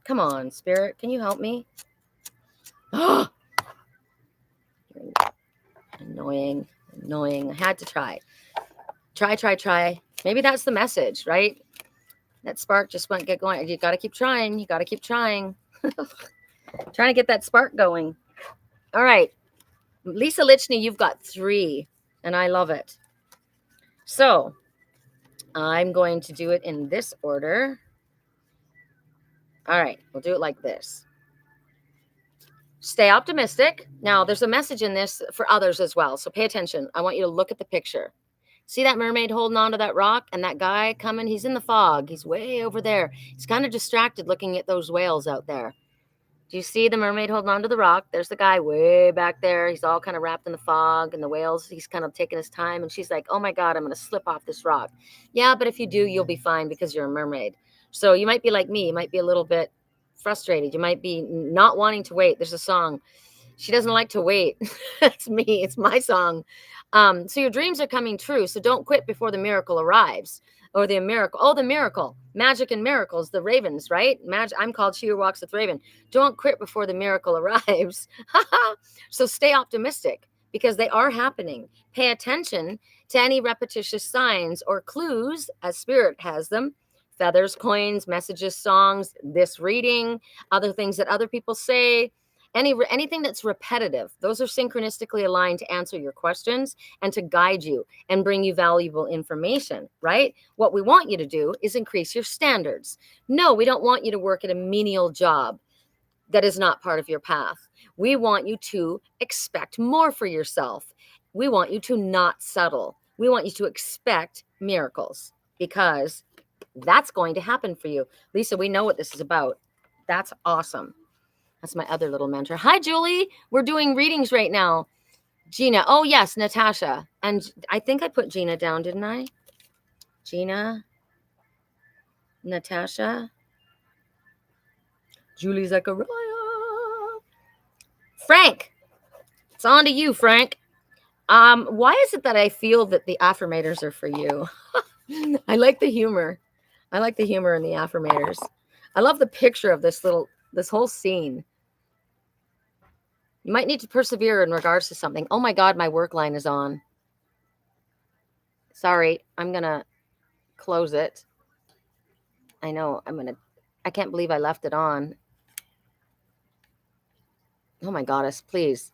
Come on, Spirit. Can you help me? Oh, annoying. I had to try. Try. Maybe that's the message, right? That spark just won't get going. You got to keep trying. Trying to get that spark going. All right. Lisa Lichney, you've got 3, and I love it. So I'm going to do it in this order. All right. We'll do it like this. Stay optimistic. Now, there's a message in this for others as well. So pay attention. I want you to look at the picture. See that mermaid holding on to that rock, and that guy coming? He's in the fog. He's way over there. He's kind of distracted looking at those whales out there. Do you see the mermaid holding on to the rock? There's the guy way back there. He's all kind of wrapped in the fog, and the whales, he's kind of taking his time. And she's like, oh my God, I'm going to slip off this rock. Yeah, but if you do, you'll be fine because you're a mermaid. So you might be like me. You might be a little bit frustrated. You might be not wanting to wait. There's a song. She doesn't like to wait. That's me. It's my song. So your dreams are coming true. So don't quit before the miracle arrives. Or the miracle. Oh, the miracle. Magic and miracles. The ravens, right? I'm called She Who Walks with Raven. Don't quit before the miracle arrives. So stay optimistic, because they are happening. Pay attention to any repetitious signs or clues as spirit has them. Feathers, coins, messages, songs, this reading, other things that other people say. Anything that's repetitive, those are synchronistically aligned to answer your questions and to guide you and bring you valuable information, right? What we want you to do is increase your standards. No, we don't want you to work at a menial job that is not part of your path. We want you to expect more for yourself. We want you to not settle. We want you to expect miracles, because that's going to happen for you. Lisa, we know what this is about. That's awesome. That's my other little mentor. Hi, Julie. We're doing readings right now. Gina. Oh, yes, Natasha. And I think I put Gina down, didn't I? Gina, Natasha, Julie Zachariah. Frank. It's on to you, Frank. Why is it that I feel that the affirmators are for you? I like the humor. I like the humor in the affirmators. I love the picture of this whole scene. You might need to persevere in regards to something. Oh my God, my work line is on. Sorry, I'm going to close it. I know, I can't believe I left it on. Oh my goddess, please.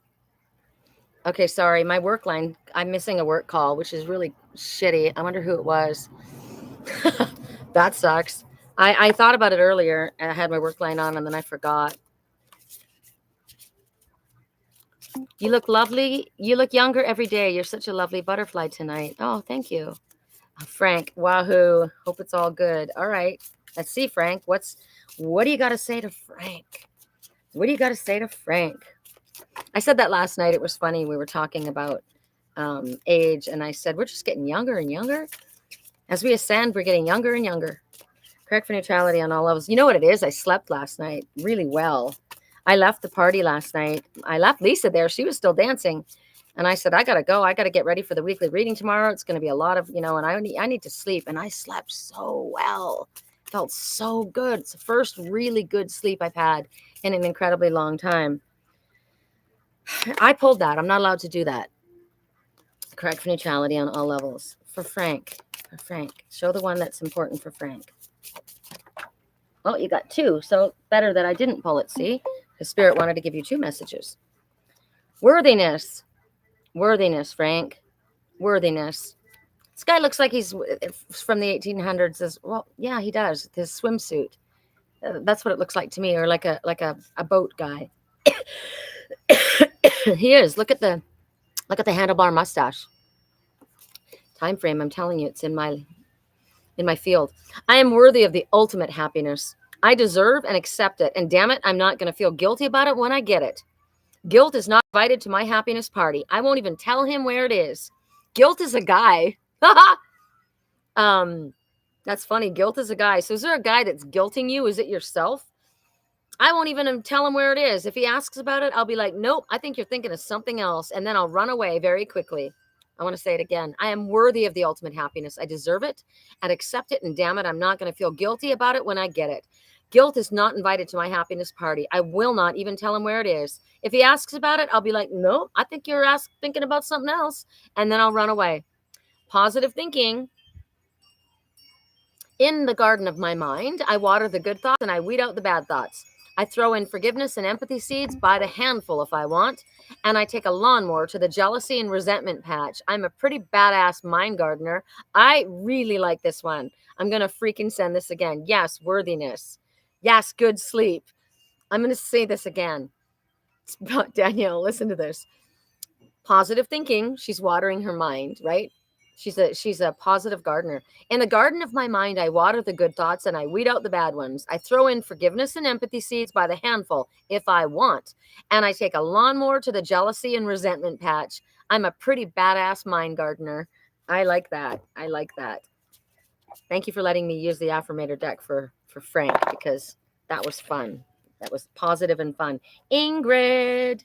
Okay, sorry, my work line, I'm missing a work call, which is really shitty. I wonder who it was. That sucks. I thought about it earlier. I had my work line on and then I forgot. You look lovely. You look younger every day. You're such a lovely butterfly tonight. Oh, thank you. Frank, wahoo. Hope it's all good. All right. Let's see, Frank. What do you got to say to Frank? What do you got to say to Frank? I said that last night. It was funny. We were talking about age, and I said, we're just getting younger and younger. As we ascend, we're getting younger and younger. Correct for neutrality on all levels. You know what it is? I slept last night really well. I left the party last night. I left Lisa there. She was still dancing. And I said, I got to go. I got to get ready for the weekly reading tomorrow. It's going to be a lot of, and I need to sleep. And I slept so well. Felt so good. It's the first really good sleep I've had in an incredibly long time. I pulled that. I'm not allowed to do that. Correct for neutrality on all levels. For Frank. Show the one that's important for Frank. Oh, you got two. So better that I didn't pull it, see? The Spirit wanted to give you two messages. Worthiness. Worthiness, Frank. Worthiness. This guy looks like he's from the 1800s. Well, yeah, he does. His swimsuit. That's what it looks like to me, or like a boat guy. He is. Look at the handlebar mustache. Time frame. I'm telling you, it's in my field. I am worthy of the ultimate happiness. I deserve and accept it. And damn it, I'm not going to feel guilty about it when I get it. Guilt is not invited to my happiness party. I won't even tell him where it is. Guilt is a guy. That's funny. Guilt is a guy. So is there a guy that's guilting you? Is it yourself? I won't even tell him where it is. If he asks about it, I'll be like, nope, I think you're thinking of something else. And then I'll run away very quickly. I want to say it again. I am worthy of the ultimate happiness. I deserve it and accept it. And damn it, I'm not going to feel guilty about it when I get it. Guilt is not invited to my happiness party. I will not even tell him where it is. If he asks about it, I'll be like, no, I think you're thinking about something else. And then I'll run away. Positive thinking. In the garden of my mind, I water the good thoughts and I weed out the bad thoughts. I throw in forgiveness and empathy seeds by the handful if I want. And I take a lawnmower to the jealousy and resentment patch. I'm a pretty badass mind gardener. I really like this one. I'm going to freaking send this again. Yes, worthiness. Yes, good sleep. I'm going to say this again. Danielle, listen to this. Positive thinking. She's watering her mind, right? She's a positive gardener. In the garden of my mind, I water the good thoughts and I weed out the bad ones. I throw in forgiveness and empathy seeds by the handful if I want. And I take a lawnmower to the jealousy and resentment patch. I'm a pretty badass mind gardener. I like that. I like that. Thank you for letting me use the affirmator deck for Frank, because that was fun. That was positive and fun. Ingrid.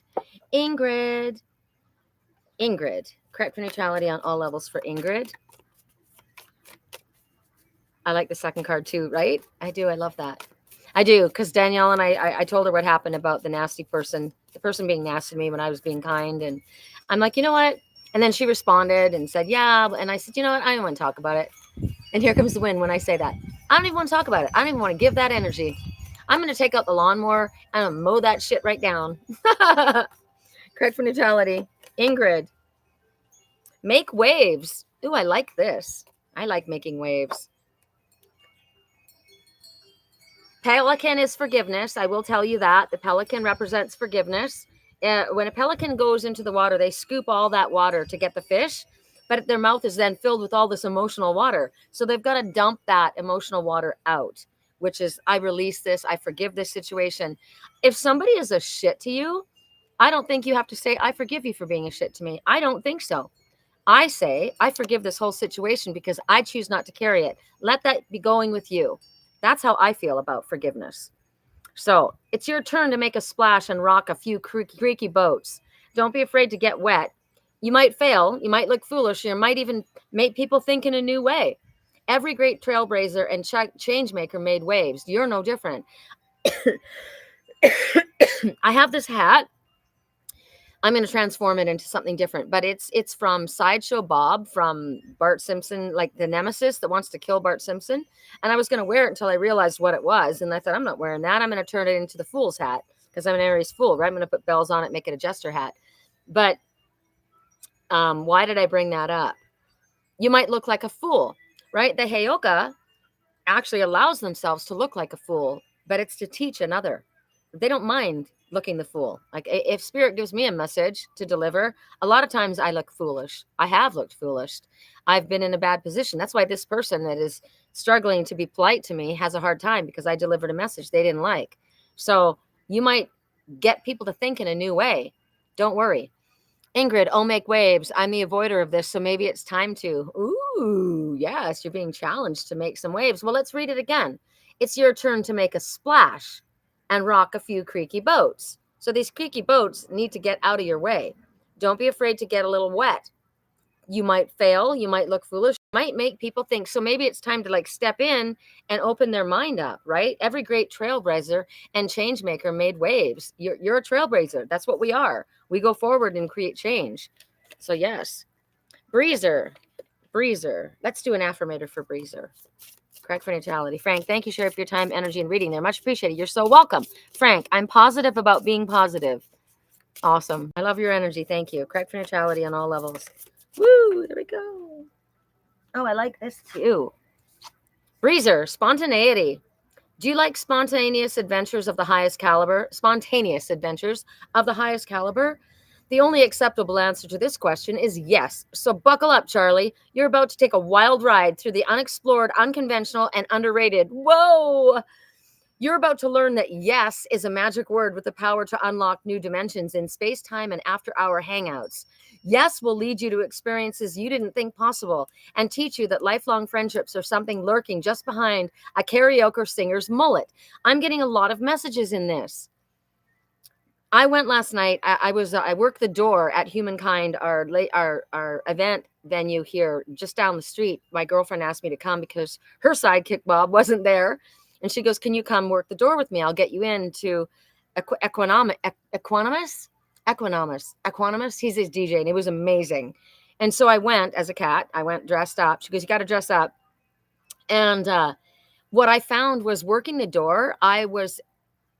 Correct for neutrality on all levels for Ingrid. I like the second card too, right? I do. I love that. I do, because Danielle and I told her what happened about the nasty person, the person being nasty to me when I was being kind. And I'm like, you know what? And then she responded and said, yeah. And I said, you know what? I don't want to talk about it. And here comes the win when I say that. I don't even want to talk about it. I don't even want to give that energy. I'm going to take out the lawnmower and I'm going to mow that shit right down. Correct for neutrality. Ingrid. Make waves. Ooh, I like this. I like making waves. Pelican is forgiveness. I will tell you that. The pelican represents forgiveness. When a pelican goes into the water, they scoop all that water to get the fish, but their mouth is then filled with all this emotional water. So they've got to dump that emotional water out which is I release this, I forgive this situation. If somebody is a shit to you, I don't think you have to say, I forgive you for being a shit to me. I don't think so. I say, I forgive this whole situation because I choose not to carry it. Let that be going with you. That's how I feel about forgiveness. So it's your turn to make a splash and rock a few creaky boats. Don't be afraid to get wet. You might fail, you might look foolish, you might even make people think in a new way. Every great trailblazer and change maker made waves. You're no different. I have this hat. I'm going to transform it into something different, but it's from Sideshow Bob from Bart Simpson, like the nemesis that wants to kill Bart Simpson. And I was going to wear it until I realized what it was. And I thought, I'm not wearing that. I'm going to turn it into the fool's hat because I'm an Aries fool, right? I'm going to put bells on it, make it a jester hat. But why did I bring that up? You might look like a fool, right? The Heyoka actually allows themselves to look like a fool, but it's to teach another. They don't mind looking the fool. Like if spirit gives me a message to deliver, a lot of times I look foolish. I have looked foolish. I've been in a bad position. That's why this person that is struggling to be polite to me has a hard time, because I delivered a message they didn't like. So you might get people to think in a new way. Don't worry. Ingrid, oh, make waves. I'm the avoider of this, so maybe it's time to. Ooh, yes, you're being challenged to make some waves. Well, let's read it again. It's your turn to make a splash and rock a few creaky boats. So these creaky boats need to get out of your way. Don't be afraid to get a little wet. You might fail. You might look foolish. You might make people think. So maybe it's time to like step in and open their mind up, right? Every great trailblazer and change maker made waves. You're a trailblazer. That's what we are. We go forward and create change. So yes. Breezer. Let's do an affirmator for Breezer. Correct for neutrality. Frank, thank you, Sherri, for your time, energy, and reading there. Much appreciated. You're so welcome. Frank, I'm positive about being positive. Awesome. I love your energy. Thank you. Correct for neutrality on all levels. Woo, there we go. Oh, I like this too. Breezer, spontaneity. Do you like spontaneous adventures of the highest caliber? Spontaneous adventures of the highest caliber? The only acceptable answer to this question is yes. So buckle up, Charlie. You're about to take a wild ride through the unexplored, unconventional, and underrated. Whoa! You're about to learn that yes is a magic word with the power to unlock new dimensions in space, time, and after-hour hangouts. Yes will lead you to experiences you didn't think possible and teach you that lifelong friendships are something lurking just behind a karaoke singer's mullet. I'm getting a lot of messages in this. I went last night. I worked the door at Humankind, our event venue here just down the street. My girlfriend asked me to come because her sidekick Bob wasn't there. And she goes, can you come work the door with me? I'll get you into Equanimous. He's his DJ, and it was amazing. And so I went as a cat. I went dressed up. She goes, you got to dress up. And what I found was working the door, I was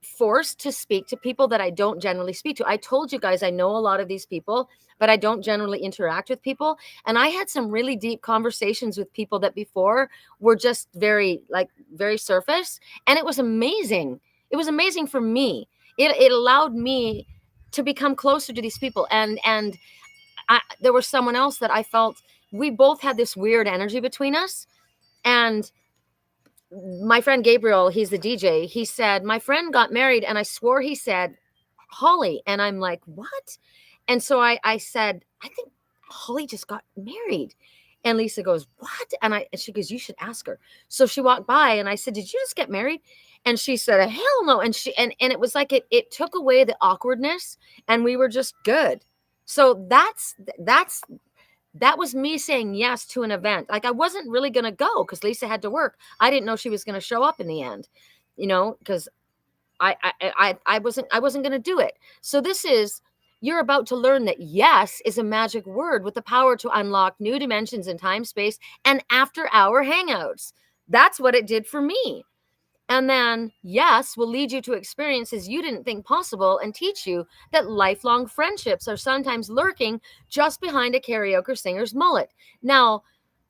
forced to speak to people that I don't generally speak to. I told you guys I know a lot of these people, but I don't generally interact with people. And I had some really deep conversations with people that before were just very surface. And it was amazing. It was amazing for me. It allowed me to become closer to these people. And there was someone else that I felt we both had this weird energy between us. And my friend Gabriel, he's the DJ. He said, my friend got married and I swore he said Holly. And I'm like, what? And so I said, I think Holly just got married. And Lisa goes, what? And she goes, you should ask her. So she walked by and I said, did you just get married? And she said, hell no. And it was like, it took away the awkwardness and we were just good. So that was me saying yes to an event. Like I wasn't really going to go because Lisa had to work. I didn't know she was going to show up in the end, because I wasn't going to do it. So you're about to learn that yes is a magic word with the power to unlock new dimensions in time, space, and after-hour hangouts. That's what it did for me. And then yes will lead you to experiences you didn't think possible and teach you that lifelong friendships are sometimes lurking just behind a karaoke singer's mullet. Now,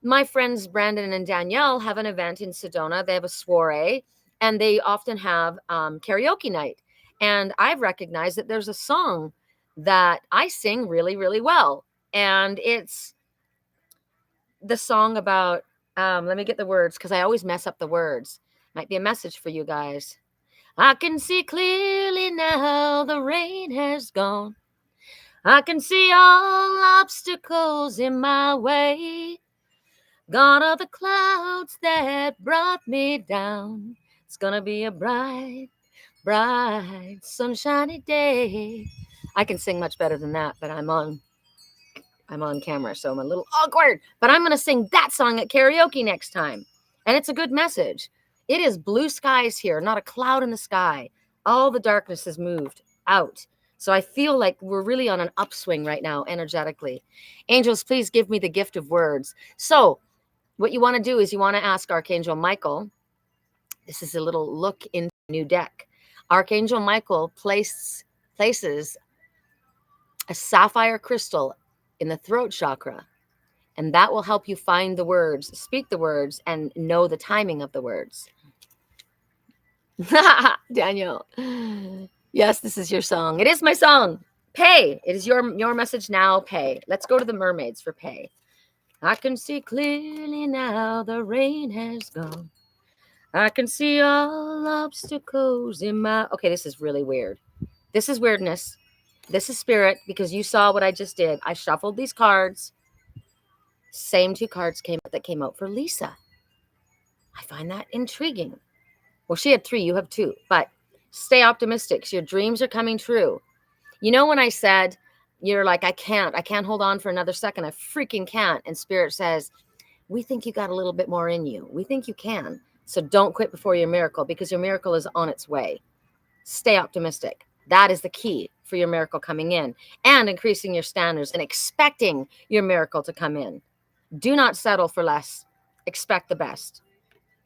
my friends Brandon and Danielle have an event in Sedona. They have a soiree and they often have karaoke night. And I've recognized that there's a song that I sing really, really well. And it's the song about, let me get the words because I always mess up the words. Might be a message for you guys. I can see clearly now the rain has gone. I can see all obstacles in my way. Gone are the clouds that brought me down. It's gonna be a bright, bright, sunshiny day. I can sing much better than that, but I'm on camera, so I'm a little awkward. But I'm gonna sing that song at karaoke next time. And it's a good message. It is blue skies here, not a cloud in the sky. All the darkness has moved out. So I feel like we're really on an upswing right now, energetically. Angels, please give me the gift of words. So what you want to do is you want to ask Archangel Michael. This is a little look into a new deck. Archangel Michael places a sapphire crystal in the throat chakra, and that will help you find the words, speak the words, and know the timing of the words. Daniel, yes, this is your song. It is my song. Pay. It is your message now. Pay. Let's go to the mermaids for pay. I can see clearly now the rain has gone. I can see all obstacles in my... Okay, this is really weird. This is weirdness. This is spirit, because you saw what I just did. I shuffled these cards. Same two cards came out for Lisa. I find that intriguing. Well, she had 3, you have 2. But stay optimistic. Your dreams are coming true. You know when I said, you're like, I can't hold on for another second. I freaking can't. And Spirit says, we think you got a little bit more in you. We think you can. So don't quit before your miracle, because your miracle is on its way. Stay optimistic. That is the key for your miracle coming in, and increasing your standards and expecting your miracle to come in. Do not settle for less. Expect the best.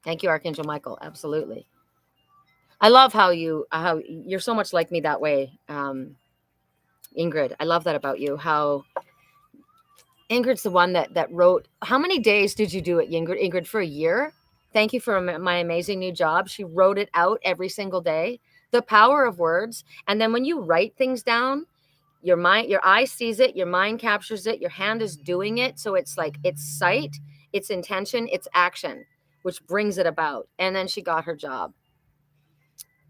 Thank you, Archangel Michael. Absolutely. I love how you're so much like me that way. Ingrid, I love that about you. How Ingrid's the one that wrote. How many days did you do it, Ingrid, for a year? Thank you for my amazing new job. She wrote it out every single day. The power of words. And then when you write things down, your eye sees it, your mind captures it, your hand is doing it. So it's like, it's sight, it's intention, it's action, which brings it about. And then she got her job.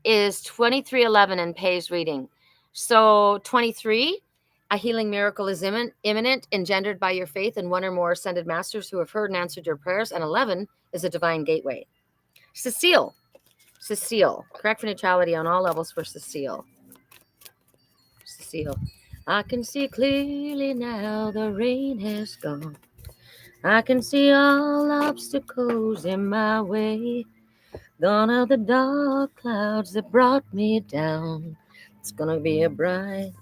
Is 2311 and Pay's reading. So 23, a healing miracle is imminent, engendered by your faith in one or more ascended masters who have heard and answered your prayers. And 11 is a divine gateway. Cecile, correct for neutrality on all levels for Cecile. I can see clearly now the rain has gone. I can see all obstacles in my way. Gone are the dark clouds that brought me down. It's gonna be a bright,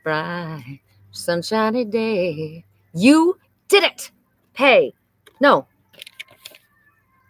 bright, sunshiny day. You did it! Pay. No.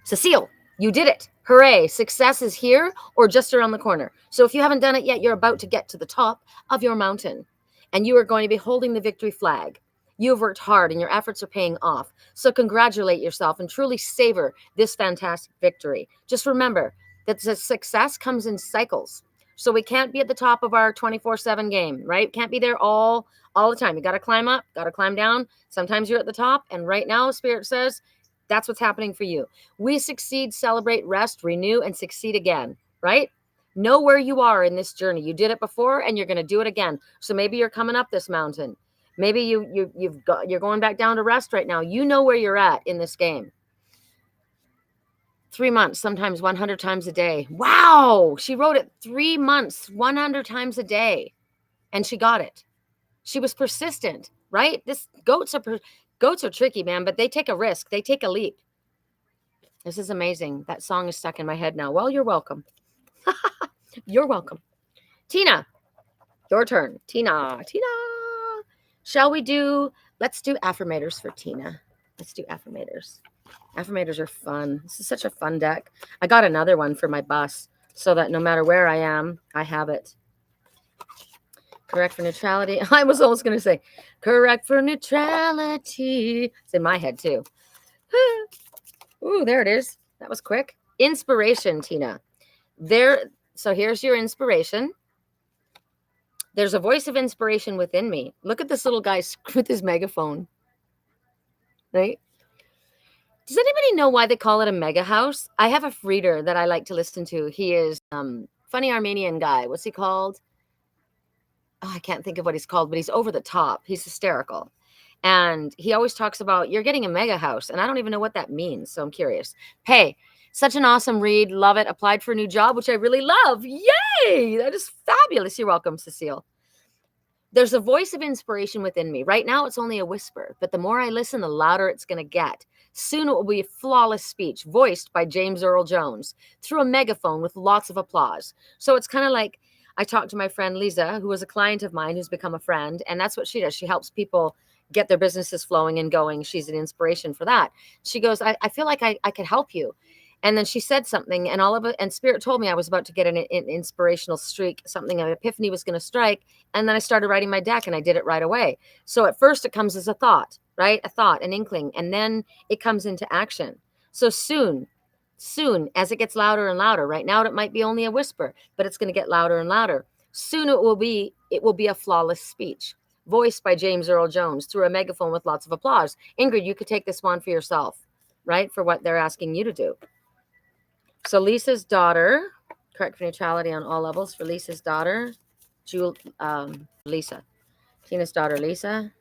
Cecile, you did it. Hooray. Success is here or just around the corner. So if you haven't done it yet, you're about to get to the top of your mountain. And you are going to be holding the victory flag. You have worked hard and your efforts are paying off. So congratulate yourself and truly savor this fantastic victory. Just remember that the success comes in cycles. So we can't be at the top of our 24/7 game, right? Can't be there all the time. You got to climb up, got to climb down. Sometimes you're at the top. And right now, Spirit says, that's what's happening for you. We succeed, celebrate, rest, renew, and succeed again, right? Know where you are in this journey. You did it before and you're going to do it again. So maybe you're coming up this mountain. Maybe you're going back down to rest right now. You know where you're at in this game. 3 months, sometimes 100 times a day. Wow. She wrote it 3 months, 100 times a day. And she got it. She was persistent, right? Goats are tricky, man, but they take a risk. They take a leap. This is amazing. That song is stuck in my head now. Well, you're welcome. You're welcome. Tina, your turn. Tina. Let's do affirmators for Tina. Let's do affirmators. Affirmators are fun. This is such a fun deck. I got another one for my bus so that no matter where I am, I have it. Correct for neutrality. I was almost going to say, correct for neutrality. It's in my head too. Ooh, there it is. That was quick. Inspiration, Tina. So here's your inspiration. There's a voice of inspiration within me. Look at this little guy with his megaphone. Right? Does anybody know why they call it a mega house? I have a reader that I like to listen to. He is funny Armenian guy. What's he called? Oh, I can't think of what he's called, but he's over the top. He's hysterical. And he always talks about you're getting a mega house. And I don't even know what that means. So I'm curious. Hey, such an awesome read. Love it. Applied for a new job, which I really love. Yay! That is fabulous. You're welcome, Cecile. There's a voice of inspiration within me. Right now, it's only a whisper, but the more I listen, the louder it's going to get. Soon it will be a flawless speech voiced by James Earl Jones through a megaphone with lots of applause. So it's kind of like I talked to my friend Lisa, who was a client of mine who's become a friend, and that's what she does. She helps people get their businesses flowing and going. She's an inspiration for that. She goes, I feel like I could help you. And then she said something, and all of it, and Spirit told me I was about to get an inspirational streak, something, an epiphany was going to strike. And then I started writing my deck, and I did it right away. So at first it comes as a thought, right? A thought, an inkling, and then it comes into action. So soon, as it gets louder and louder, right now it might be only a whisper, but it's going to get louder and louder. Soon it will be a flawless speech voiced by James Earl Jones through a megaphone with lots of applause. Ingrid, you could take this one for yourself, right? For what they're asking you to do. So Lisa's daughter, correct for neutrality on all levels for Lisa's daughter, Lisa. Tina's daughter, Lisa.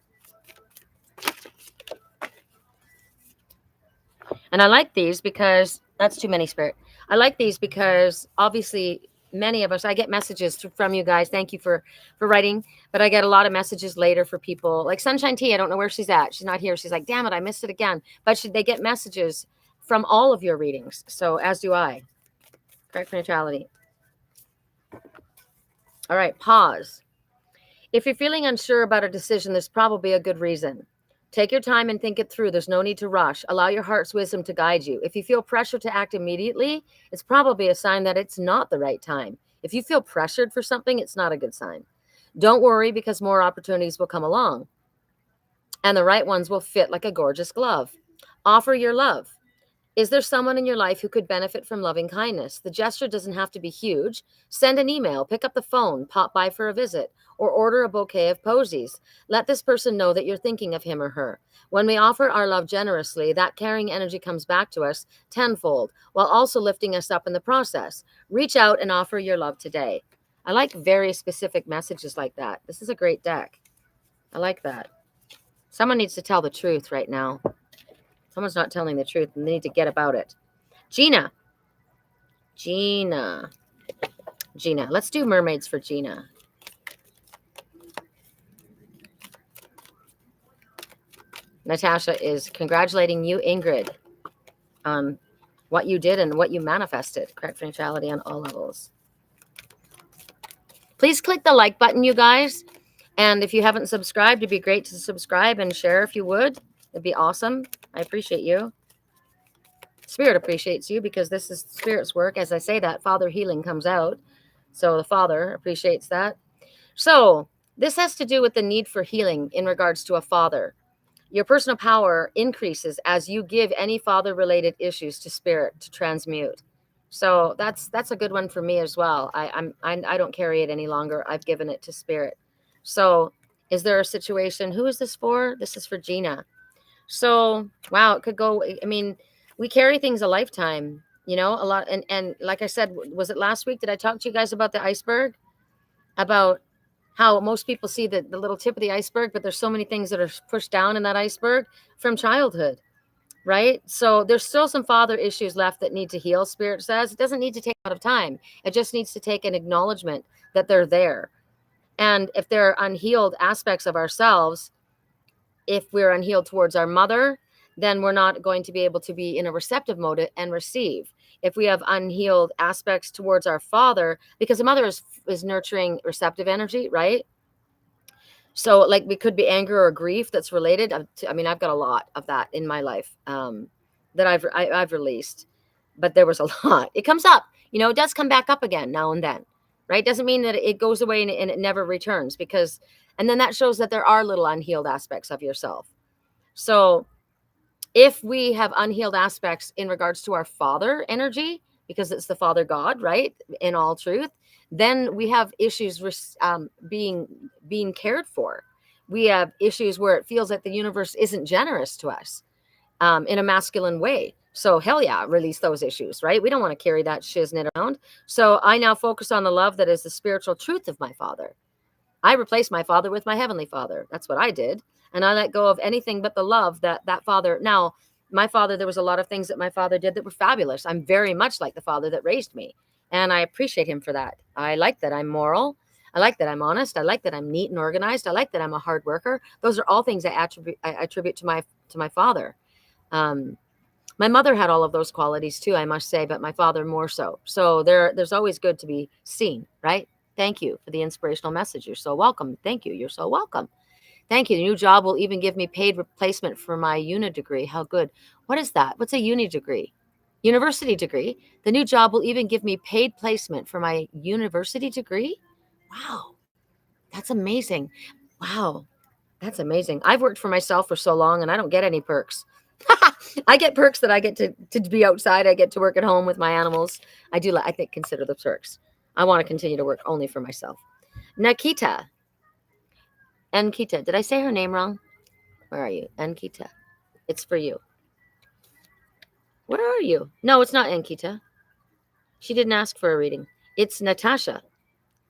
And I like these because that's too many, Spirit. I like these because obviously many of us, I get messages from you guys. Thank you for writing, but I get a lot of messages later for people like Sunshine Tea. I don't know where she's at. She's not here. She's like, damn it, I missed it again. But they get messages from all of your readings. So as do I. Correct for neutrality. All right, pause. If you're feeling unsure about a decision, there's probably a good reason. Take your time and think it through. There's no need to rush. Allow your heart's wisdom to guide you. If you feel pressure to act immediately, it's probably a sign that it's not the right time. If you feel pressured for something, it's not a good sign. Don't worry, because more opportunities will come along, and the right ones will fit like a gorgeous glove. Offer your love. Is there someone in your life who could benefit from loving kindness? The gesture doesn't have to be huge. Send an email, pick up the phone, pop by for a visit, or order a bouquet of posies. Let this person know that you're thinking of him or her. When we offer our love generously, that caring energy comes back to us tenfold, while also lifting us up in the process. Reach out and offer your love today. I like very specific messages like that. This is a great deck. I like that. Someone needs to tell the truth right now. Someone's not telling the truth, and they need to get about it. Gina. Let's do mermaids for Gina. Natasha is congratulating you, Ingrid, on what you did and what you manifested. Correct neutrality on all levels. Please click the like button, you guys. And if you haven't subscribed, it'd be great to subscribe and share if you would. It'd be awesome. I appreciate you. Spirit appreciates you, because this is Spirit's work. As I say that, Father healing comes out. So the Father appreciates that. So this has to do with the need for healing in regards to a father. Your personal power increases as you give any father-related issues to Spirit to transmute. So that's a good one for me as well. I don't carry it any longer. I've given it to Spirit. So is there a situation? Who is this for? This is for Gina. So, wow, it could go. I mean, we carry things a lifetime, a lot. And like I said, was it last week? Did I talk to you guys about the iceberg? About how most people see the little tip of the iceberg, but there's so many things that are pushed down in that iceberg from childhood, right? So there's still some father issues left that need to heal, Spirit says. It doesn't need to take a lot of time. It just needs to take an acknowledgement that they're there. And if there are unhealed aspects of ourselves, if we're unhealed towards our mother, then we're not going to be able to be in a receptive mode and receive. If we have unhealed aspects towards our father, because the mother is nurturing receptive energy, right? So like we could be anger or grief that's related. I mean, I've got a lot of that in my life that I've released, but there was a lot. It comes up, it does come back up again now and then, right? Doesn't mean that it goes away and it never returns, because, and then that shows that there are little unhealed aspects of yourself. So if we have unhealed aspects in regards to our father energy, because it's the Father God, right? In all truth, then we have issues being cared for. We have issues where it feels like the universe isn't generous to us. in a masculine way. So hell yeah, release those issues, right? We don't want to carry that shiznit around. So I now focus on the love that is the spiritual truth of my Father. I replaced my Father with my Heavenly Father. That's what I did. And I let go of anything but the love that Father. Now, my Father, there was a lot of things that my Father did that were fabulous. I'm very much like the Father that raised me. And I appreciate him for that. I like that I'm moral. I like that I'm honest. I like that I'm neat and organized. I like that I'm a hard worker. Those are all things I attribute to my Father. My mother had all of those qualities too, I must say, but my father more so. So there's always good to be seen, right? Thank you for the inspirational message. You're so welcome. Thank you. You're so welcome. Thank you. The new job will even give me paid replacement for my uni degree. How good. What is that? What's a uni degree? University degree. The new job will even give me paid placement for my university degree. Wow. That's amazing. Wow. That's amazing. I've worked for myself for so long and I don't get any perks. I get perks that I get to be outside. I get to work at home with my animals. I think, consider the perks. I want to continue to work only for myself. Nikita. Nkita. Did I say her name wrong? Where are you? Nkita. It's for you. Where are you? No, it's not Nkita. She didn't ask for a reading. It's Natasha.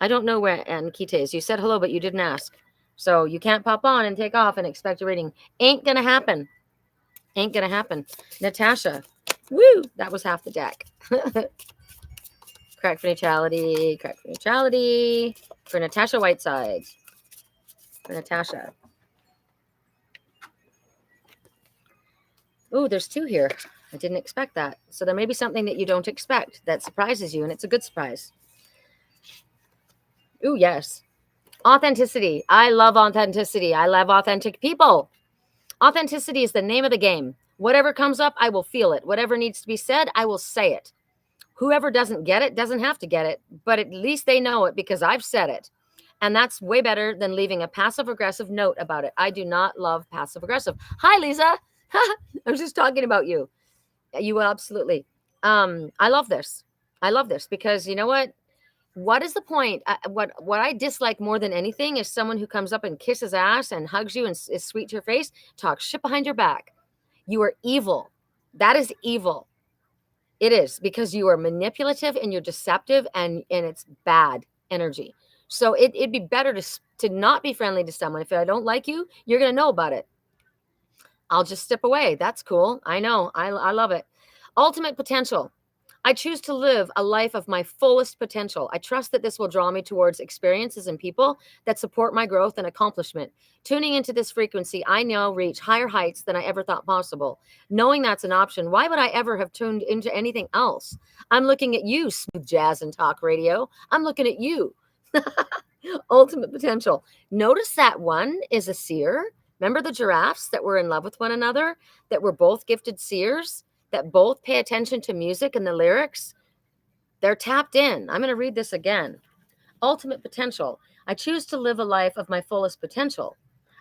I don't know where Nkita is. You said hello, but you didn't ask. So you can't pop on and take off and expect a reading. Ain't going to happen. Ain't going to happen. Natasha. Woo! That was half the deck. Crack for neutrality. Crack for neutrality. For Natasha Whiteside. For Natasha. Ooh, there's two here. I didn't expect that. So there may be something that you don't expect that surprises you, and it's a good surprise. Ooh, yes. Authenticity. I love authenticity. I love authentic people. Authenticity is the name of the game. Whatever comes up, I will feel it. Whatever needs to be said, I will say it. Whoever doesn't get it doesn't have to get it, but at least they know it because I've said it. And that's way better than leaving a passive-aggressive note about it. I do not love passive-aggressive. Hi, Lisa. I was just talking about you. You will absolutely. I love this. I love this because you know what? What is the point? What I dislike more than anything is someone who comes up and kisses ass and hugs you and is sweet to your face, talks shit behind your back. You are evil. That is evil. It is because you are manipulative and you're deceptive and it's bad energy. So it'd be better to not be friendly to someone. If I don't like you, you're going to know about it. I'll just step away. That's cool. I know. I love it. Ultimate potential. I choose to live a life of my fullest potential. I trust that this will draw me towards experiences and people that support my growth and accomplishment. Tuning into this frequency, I now reach higher heights than I ever thought possible. Knowing that's an option, why would I ever have tuned into anything else? I'm looking at you, smooth jazz and talk radio. I'm looking at you. Ultimate potential. Notice that one is a seer. Remember the giraffes that were in love with one another, that were both gifted seers? That both pay attention to music and the lyrics, they're tapped in. I'm going to read this again. Ultimate potential. I choose to live a life of my fullest potential.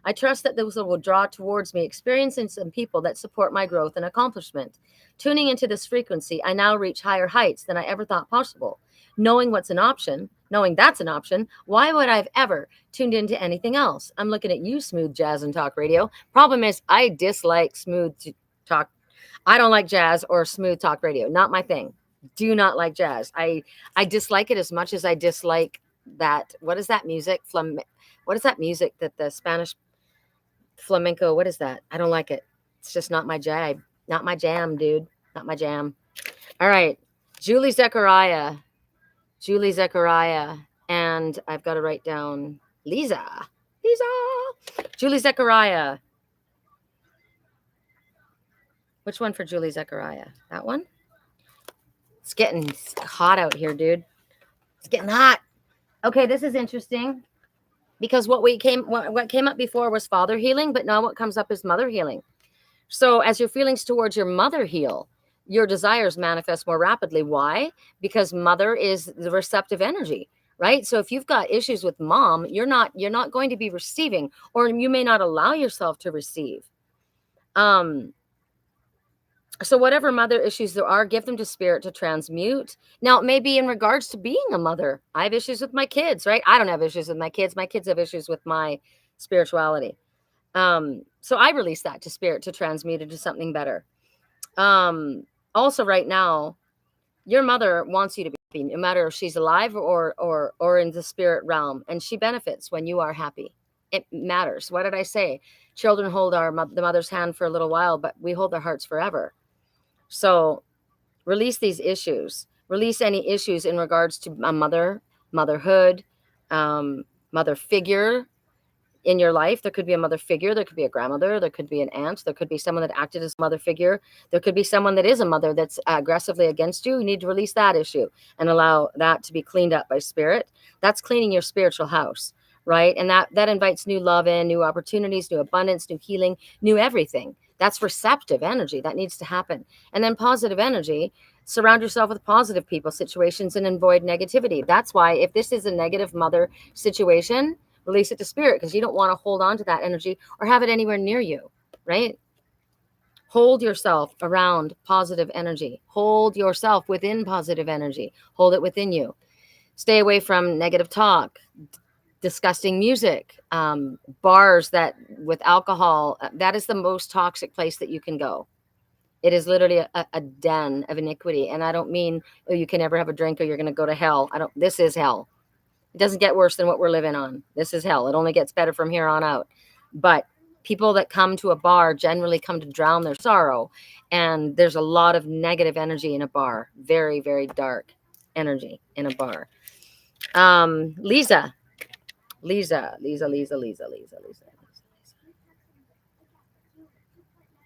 I trust that this will draw towards me experiences and people that support my growth and accomplishment. Tuning into this frequency, I now reach higher heights than I ever thought possible. Knowing that's an option, why would I have ever tuned into anything else? I'm looking at you, smooth jazz and talk radio. Problem is, I dislike smooth talk. I don't like jazz or smooth talk radio. Not my thing. Do not like jazz. I dislike it as much as I dislike that. What is that music? What is that music that the Spanish flamenco? What is that? I don't like it. It's just not my jam. Not my jam, dude. Not my jam. All right. Julie Zechariah. And I've got to write down Lisa. Julie Zechariah. Which one for Julie Zechariah? That one? It's getting hot out here, dude. It's getting hot. Okay, this is interesting because what came up before was father healing, but now what comes up is mother healing. So as your feelings towards your mother heal, your desires manifest more rapidly. Why? Because mother is the receptive energy, right? So if you've got issues with mom, you're not going to be receiving, or you may not allow yourself to receive. So whatever mother issues there are, give them to spirit to transmute. Now, it may be in regards to being a mother. I have issues with my kids, right? I don't have issues with my kids. My kids have issues with my spirituality. So I release that to spirit to transmute it to something better. Also right now, your mother wants you to be happy, no matter if she's alive or in the spirit realm, and she benefits when you are happy. It matters. What did I say? Children hold the mother's hand for a little while, but we hold their hearts forever. So release these issues. Release any issues in regards to a motherhood, mother figure in your life. There could be a mother figure, there could be a grandmother, there could be an aunt, there could be someone that acted as a mother figure, there could be someone that is a mother that's aggressively against you. You need to release that issue and allow that to be cleaned up by spirit. That's cleaning your spiritual house, right? And that invites new love in, new opportunities, new abundance, new healing, new everything. That's receptive energy that needs to happen. And then positive energy. Surround yourself with positive people, situations, and avoid negativity. That's why if this is a negative mother situation, release it to spirit, because you don't want to hold on to that energy or have it anywhere near you, right? Hold yourself around positive energy. Hold yourself within positive energy. Hold it within you. Stay away from negative talk, disgusting music, bars that with alcohol. That is the most toxic place that you can go. It is literally a den of iniquity. And I don't mean, oh, you can never have a drink or you're going to go to hell. This is hell. It doesn't get worse than what we're living on. This is hell. It only gets better from here on out. But people that come to a bar generally come to drown their sorrow. And there's a lot of negative energy in a bar. Very, very dark energy in a bar. Lisa.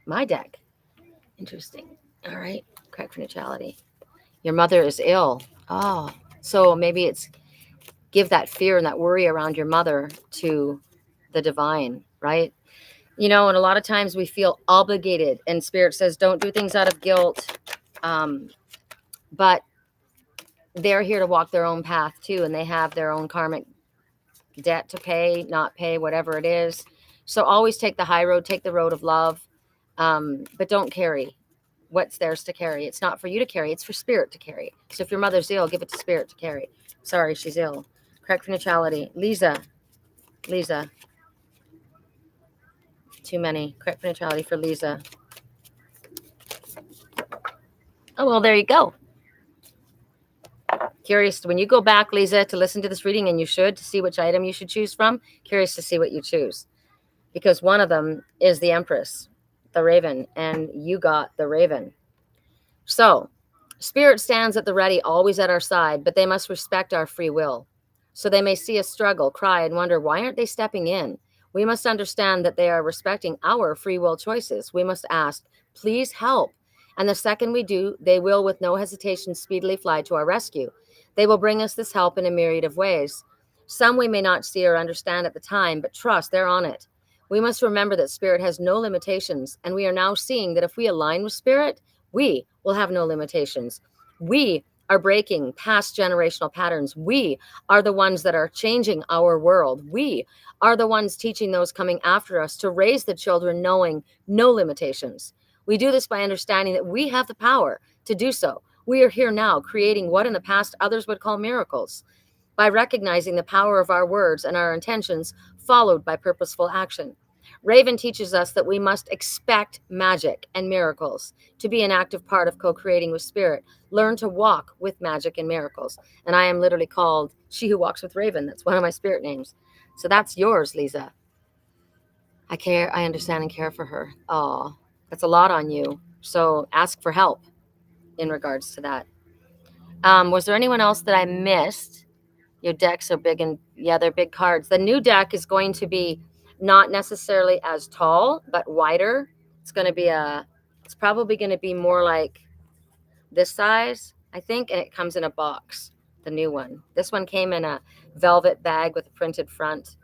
My deck. Interesting. All right. Correct for neutrality. Your mother is ill. Oh, so maybe it's give that fear and that worry around your mother to the divine, right? You know, and a lot of times we feel obligated, and spirit says don't do things out of guilt. But they're here to walk their own path too, and they have their own karmic debt to pay, not pay, whatever it is. So always take the high road, take the road of love, but don't carry what's theirs to carry. It's not for you to carry, it's for spirit to carry. So if your mother's ill, give it to spirit to carry. Sorry, she's ill. Correct for neutrality. Lisa. Too many. Correct for neutrality for Lisa. Oh, well, there you go. Curious, when you go back, Lisa, to listen to this reading, and you should, to see which item you should choose from, curious to see what you choose. Because one of them is the Empress, the Raven, and you got the Raven. So, Spirit stands at the ready, always at our side, but they must respect our free will. So they may see us struggle, cry, and wonder, why aren't they stepping in? We must understand that they are respecting our free will choices. We must ask, please help. And the second we do, they will, with no hesitation, speedily fly to our rescue. They will bring us this help in a myriad of ways. Some we may not see or understand at the time, but trust, they're on it. We must remember that Spirit has no limitations, and we are now seeing that if we align with Spirit, we will have no limitations. We are breaking past generational patterns. We are the ones that are changing our world. We are the ones teaching those coming after us to raise the children knowing no limitations. We do this by understanding that we have the power to do so. We are here now creating what in the past others would call miracles, by recognizing the power of our words and our intentions followed by purposeful action. Raven teaches us that we must expect magic and miracles to be an active part of co-creating with Spirit. Learn to walk with magic and miracles. And I am literally called She Who Walks with Raven. That's one of my spirit names. So that's yours, Lisa. I care, I understand and care for her. Oh, that's a lot on you. So ask for help in regards to that. Was there anyone else that I missed? Your decks are big, and yeah, they're big cards. The new deck is going to be not necessarily as tall, but wider. It's probably going to be more like this size, I think, and it comes in a box, the new one. This one came in a velvet bag with a printed front,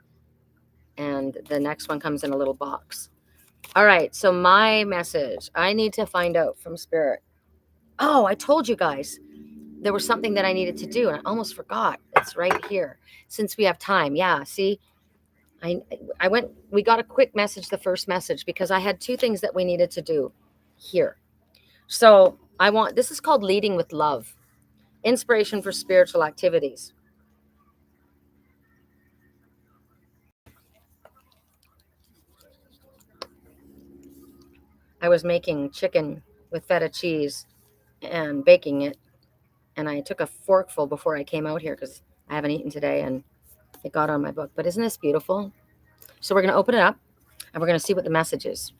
and the next one comes in a little box. All right, so my message, I need to find out from Spirit. Oh, I told you guys there was something that I needed to do, and I almost forgot. It's right here. Since we have time, yeah. See, we got a quick message, the first message, because I had two things that we needed to do here. So this is called Leading with Love, inspiration for spiritual activities. I was making chicken with feta cheese and baking it. And I took a forkful before I came out here because I haven't eaten today and it got on my book. But isn't this beautiful? So we're going to open it up and we're going to see what the message is.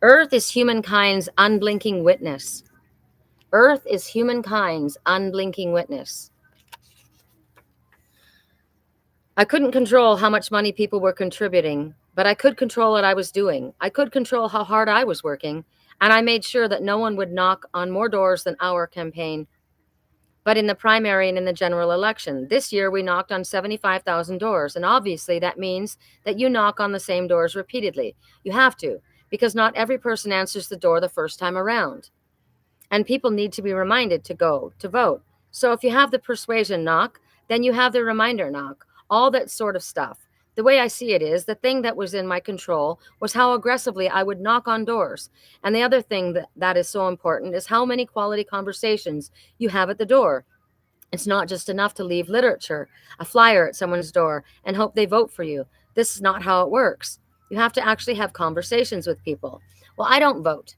Earth is humankind's unblinking witness. Earth is humankind's unblinking witness. I couldn't control how much money people were contributing, but I could control what I was doing. I could control how hard I was working, and I made sure that no one would knock on more doors than our campaign. But in the primary and in the general election, this year we knocked on 75,000 doors, and obviously that means that you knock on the same doors repeatedly. You have to, because not every person answers the door the first time around. And people need to be reminded to go to vote. So if you have the persuasion knock, then you have the reminder knock, all that sort of stuff. The way I see it is the thing that was in my control was how aggressively I would knock on doors. And the other thing that is so important is how many quality conversations you have at the door. It's not just enough to leave literature, a flyer at someone's door, and hope they vote for you. This is not how it works. You have to actually have conversations with people. Well, I don't vote.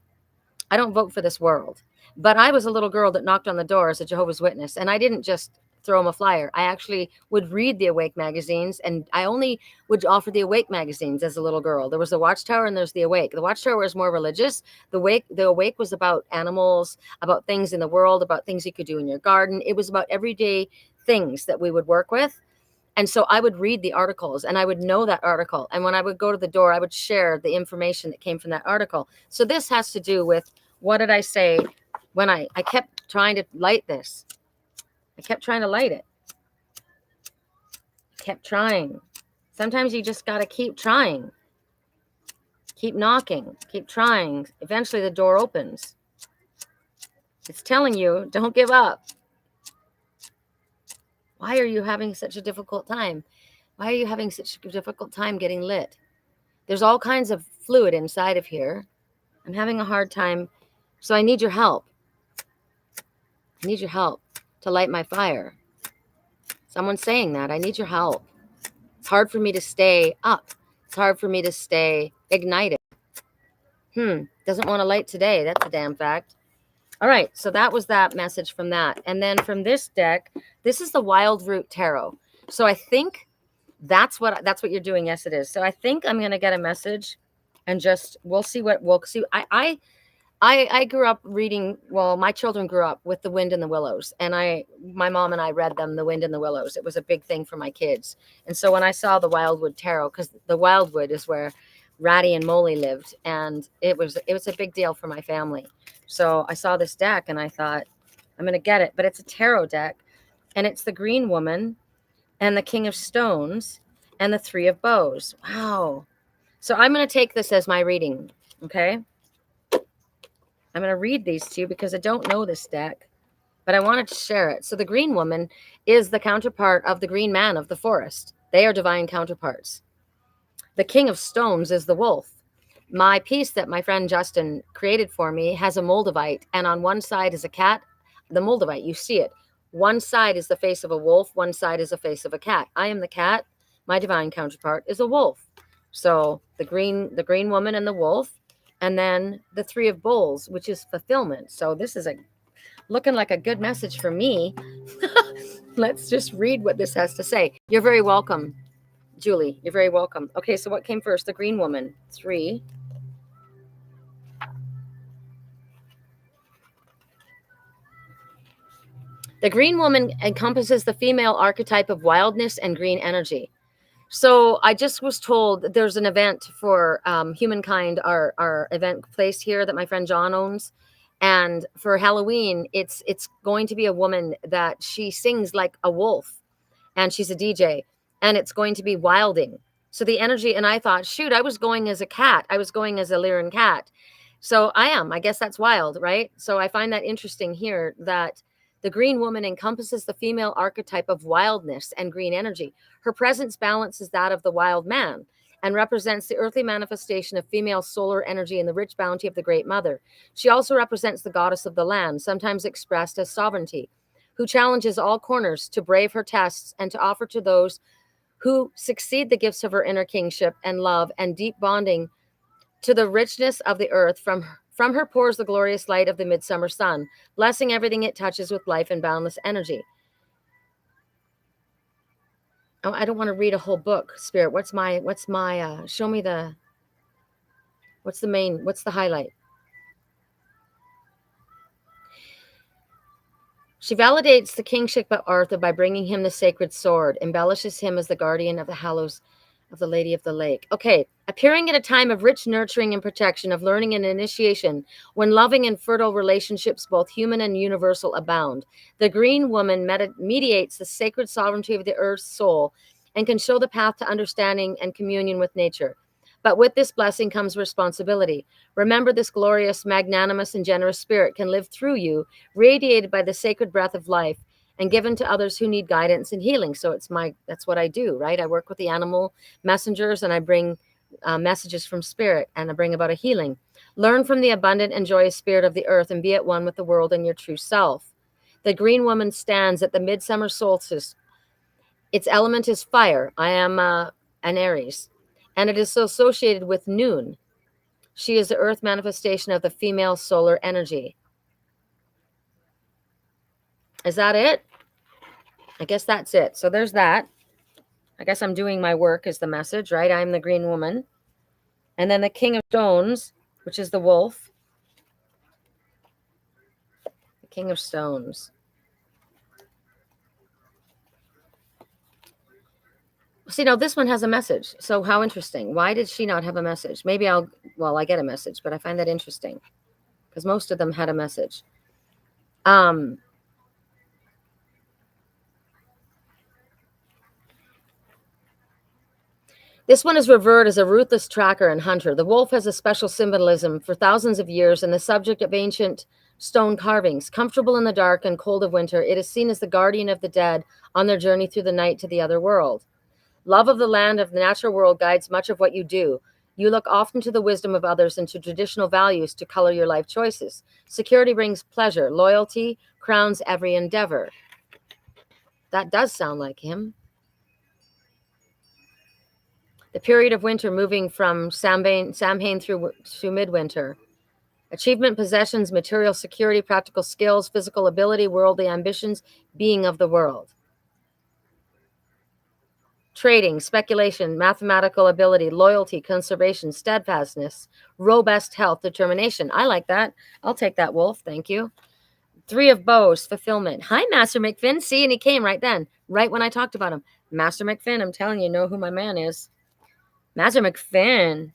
I don't vote for this world. But I was a little girl that knocked on the door as a Jehovah's Witness, and I didn't just throw them a flyer. I actually would read the Awake magazines, and I only would offer the Awake magazines as a little girl. There was the Watchtower and there's the Awake. The Watchtower was more religious. The Awake was about animals, about things in the world, about things you could do in your garden. It was about everyday things that we would work with. And so I would read the articles and I would know that article. And when I would go to the door, I would share the information that came from that article. So this has to do with, what did I say when I kept trying to light this? I kept trying to light it. Kept trying. Sometimes you just got to keep trying. Keep knocking. Keep trying. Eventually the door opens. It's telling you, don't give up. Why are you having such a difficult time? Why are you having such a difficult time getting lit? There's all kinds of fluid inside of here. I'm having a hard time. So I need your help. I need your help to light my fire. Someone's saying that. I need your help. It's hard for me to stay up. It's hard for me to stay ignited. Doesn't want to light today. That's a damn fact. All right. So that was that message from that. And then from this deck, this is the Wild Root Tarot. So I think that's what you're doing. Yes, it is. So I think I'm going to get a message and just, we'll see what we'll see. I grew up reading, well, my children grew up with The Wind in the Willows, and my mom and I read them, The Wind in the Willows. It was a big thing for my kids. And so when I saw the Wildwood Tarot, because the Wildwood is where Ratty and Molly lived, and it was a big deal for my family. So I saw this deck and I thought, I'm going to get it. But it's a tarot deck, and it's the Green Woman and the King of Stones and the Three of Bows. Wow. So I'm going to take this as my reading. Okay. I'm going to read these to you because I don't know this deck, but I wanted to share it. So the Green Woman is the counterpart of the Green Man of the forest. They are divine counterparts. The King of Stones is the wolf. My piece that my friend Justin created for me has a Moldavite, and on one side is a cat. The Moldavite, you see it. One side is the face of a wolf. One side is the face of a cat. I am the cat. My divine counterpart is a wolf. So the green woman and the wolf, and then the Three of Bowls, which is fulfillment. So this is looking like a good message for me. Let's just read what this has to say. You're very welcome, Julie. You're very welcome. Okay, so what came first? The Green Woman. 3. The Green Woman encompasses the female archetype of wildness and green energy. So I just was told there's an event for Humankind, our event place here that my friend John owns. And for Halloween, it's going to be a woman that she sings like a wolf, and she's a DJ, and it's going to be wilding. So the energy, and I thought, shoot, I was going as a cat. I was going as a Lyran cat. So I guess that's wild, right? So I find that interesting here that the Green Woman encompasses the female archetype of wildness and green energy. Her presence balances that of the wild man and represents the earthly manifestation of female solar energy and the rich bounty of the Great Mother. She also represents the goddess of the land, sometimes expressed as sovereignty, who challenges all corners to brave her tests and to offer to those who succeed the gifts of her inner kingship and love and deep bonding to the richness of the earth. From her pours the glorious light of the midsummer sun, blessing everything it touches with life and boundless energy. Oh, I don't want to read a whole book, Spirit. Show me what's the highlight? She validates the kingship of Arthur by bringing him the sacred sword, embellishes him as the guardian of the hallows of the Lady of the Lake. Okay, appearing at a time of rich nurturing and protection, of learning and initiation, when loving and fertile relationships, both human and universal, abound. The green woman mediates the sacred sovereignty of the earth's soul and can show the path to understanding and communion with nature. But with this blessing comes responsibility. Remember, this glorious, magnanimous, and generous spirit can live through you, radiated by the sacred breath of life and given to others who need guidance and healing. So that's what I do, right? I work with the animal messengers, and I bring messages from spirit, and I bring about a healing. Learn from the abundant and joyous spirit of the earth and be at one with the world and your true self. The green woman stands at the midsummer solstice. Its element is fire. I am an Aries, and it is associated with noon. She is the earth manifestation of the female solar energy. Is that it? I guess that's it. So there's that. I guess I'm doing my work is the message, right? I'm the green woman. And then the King of Stones, which is the wolf. The King of Stones. See, now this one has a message. So how interesting. Why did she not have a message? Maybe I get a message, but I find that interesting because most of them had a message. This one is revered as a ruthless tracker and hunter. The wolf has a special symbolism for thousands of years and the subject of ancient stone carvings. Comfortable in the dark and cold of winter, it is seen as the guardian of the dead on their journey through the night to the other world. Love of the land of the natural world guides much of what you do. You look often to the wisdom of others and to traditional values to color your life choices. Security brings pleasure. Loyalty crowns every endeavor. That does sound like him. The period of winter, moving from Samhain through midwinter. Achievement, possessions, material security, practical skills, physical ability, worldly ambitions, being of the world. Trading, speculation, mathematical ability, loyalty, conservation, steadfastness, robust health, determination. I like that. I'll take that, wolf. Thank you. Three of Bows, fulfillment. Hi, Master McFinn. See, and he came right then, right when I talked about him. Master McFinn, I'm telling you, know who my man is. Master McFinn.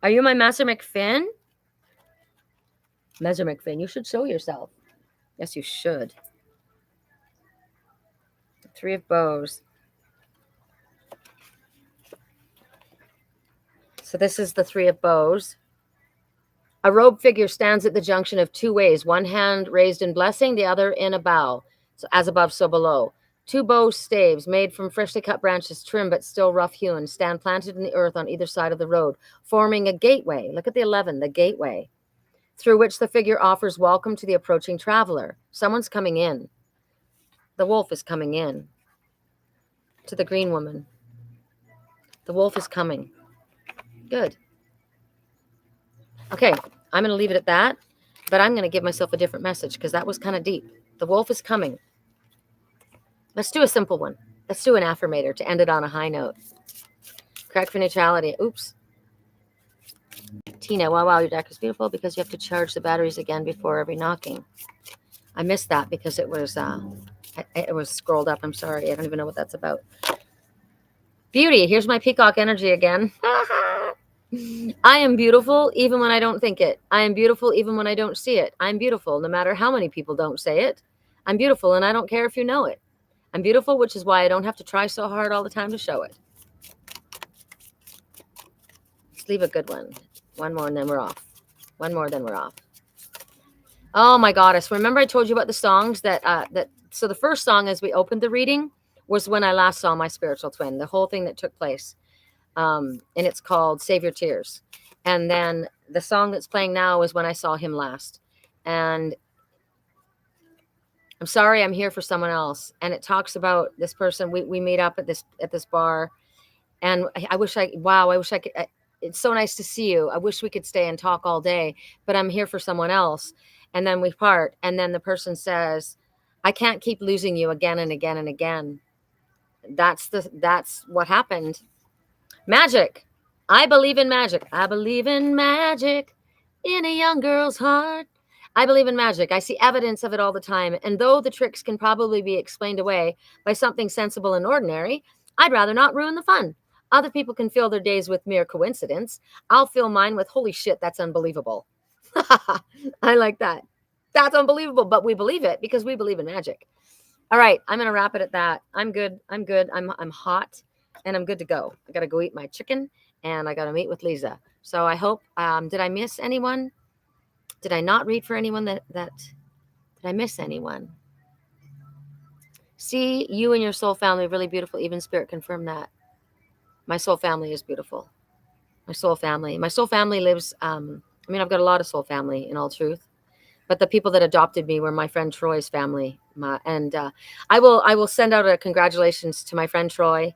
Are you my Master McFinn? Master McFinn, you should show yourself. Yes, you should. Three of Bows. So this is the Three of Bows. A robed figure stands at the junction of two ways, one hand raised in blessing, the other in a bow. So as above, so below. Two bow staves made from freshly cut branches, trim but still rough-hewn, stand planted in the earth on either side of the road, forming a gateway. Look at the 11, the gateway, through which the figure offers welcome to the approaching traveler. Someone's coming in. The wolf is coming in. To the green woman. The wolf is coming. Good. Okay, I'm going to leave it at that, but I'm going to give myself a different message because that was kind of deep. The wolf is coming. Let's do a simple one. Let's do an affirmator to end it on a high note. Correct for neutrality. Oops. Tina, wow, your deck is beautiful because you have to charge the batteries again before every knocking. I missed that because it was scrolled up. I'm sorry. I don't even know what that's about. Beauty. Here's my peacock energy again. I am beautiful even when I don't think it. I am beautiful even when I don't see it. I'm beautiful no matter how many people don't say it. I'm beautiful and I don't care if you know it. I'm beautiful, which is why I don't have to try so hard all the time to show it. Let's leave a good one. One more and then we're off. One more, then we're off. Oh my goddess. Remember I told you about the songs so the first song as we opened the reading was when I last saw my spiritual twin, the whole thing that took place. And it's called Save Your Tears. And then the song that's playing now is when I saw him last. And I'm sorry, I'm here for someone else. And it talks about this person. We meet up at this bar. And I wish I could. it's so nice to see you. I wish we could stay and talk all day, but I'm here for someone else. And then we part. And then the person says, I can't keep losing you again and again and again. That's what happened. Magic. I believe in magic. I believe in magic in a young girl's heart. I believe in magic. I see evidence of it all the time. And though the tricks can probably be explained away by something sensible and ordinary, I'd rather not ruin the fun. Other people can fill their days with mere coincidence. I'll fill mine with holy shit, that's unbelievable. I like that. That's unbelievable, but we believe it because we believe in magic. All right, I'm gonna wrap it at that. I'm good. I'm good. I'm hot, and I'm good to go. I gotta go eat my chicken, and I gotta meet with Lisa. So I hope. Did I miss anyone? Did I not read for anyone that did I miss anyone? See, you and your soul family are really beautiful. Even spirit confirmed that. My soul family is beautiful. My soul family. My soul family lives. I mean, I've got a lot of soul family. In all truth, but the people that adopted me were my friend Troy's family. And I will send out a congratulations to my friend Troy,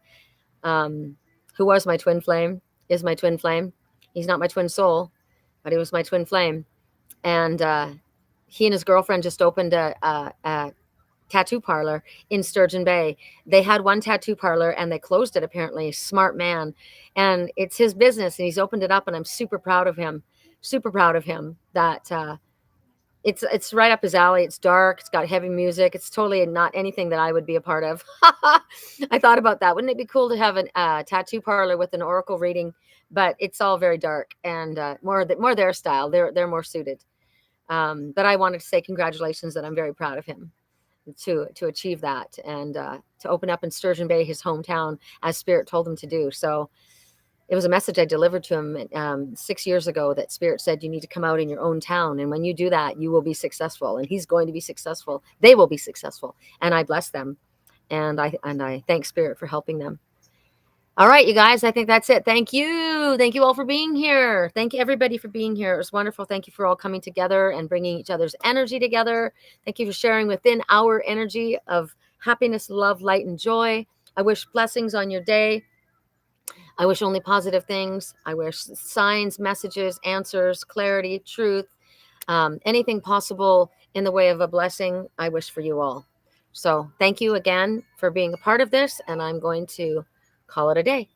who was my twin flame, is my twin flame. He's not my twin soul, but he was my twin flame. And he and his girlfriend just opened a tattoo parlor in Sturgeon Bay. They had one tattoo parlor and they closed it, apparently. Smart man. And it's his business and he's opened it up, and I'm super proud of him. Super proud of him that it's right up his alley. It's dark. It's got heavy music. It's totally not anything that I would be a part of. I thought about that. Wouldn't it be cool to have a tattoo parlor with an oracle reading? But it's all very dark and more their style. They're more suited. But I wanted to say congratulations, that I'm very proud of him to achieve that, and to open up in Sturgeon Bay, his hometown, as Spirit told him to do. So it was a message I delivered to him 6 years ago, that Spirit said, you need to come out in your own town. And when you do that, you will be successful. And he's going to be successful. They will be successful. And I bless them. And I thank Spirit for helping them. All right, you guys, I think that's it. Thank you. Thank you all for being here. Thank you, everybody, for being here. It was wonderful. Thank you for all coming together and bringing each other's energy together. Thank you for sharing within our energy of happiness, love, light, and joy. I wish blessings on your day. I wish only positive things. I wish signs, messages, answers, clarity, truth, anything possible in the way of a blessing. I wish for you all. So thank you again for being a part of this, and I'm going to call it a day.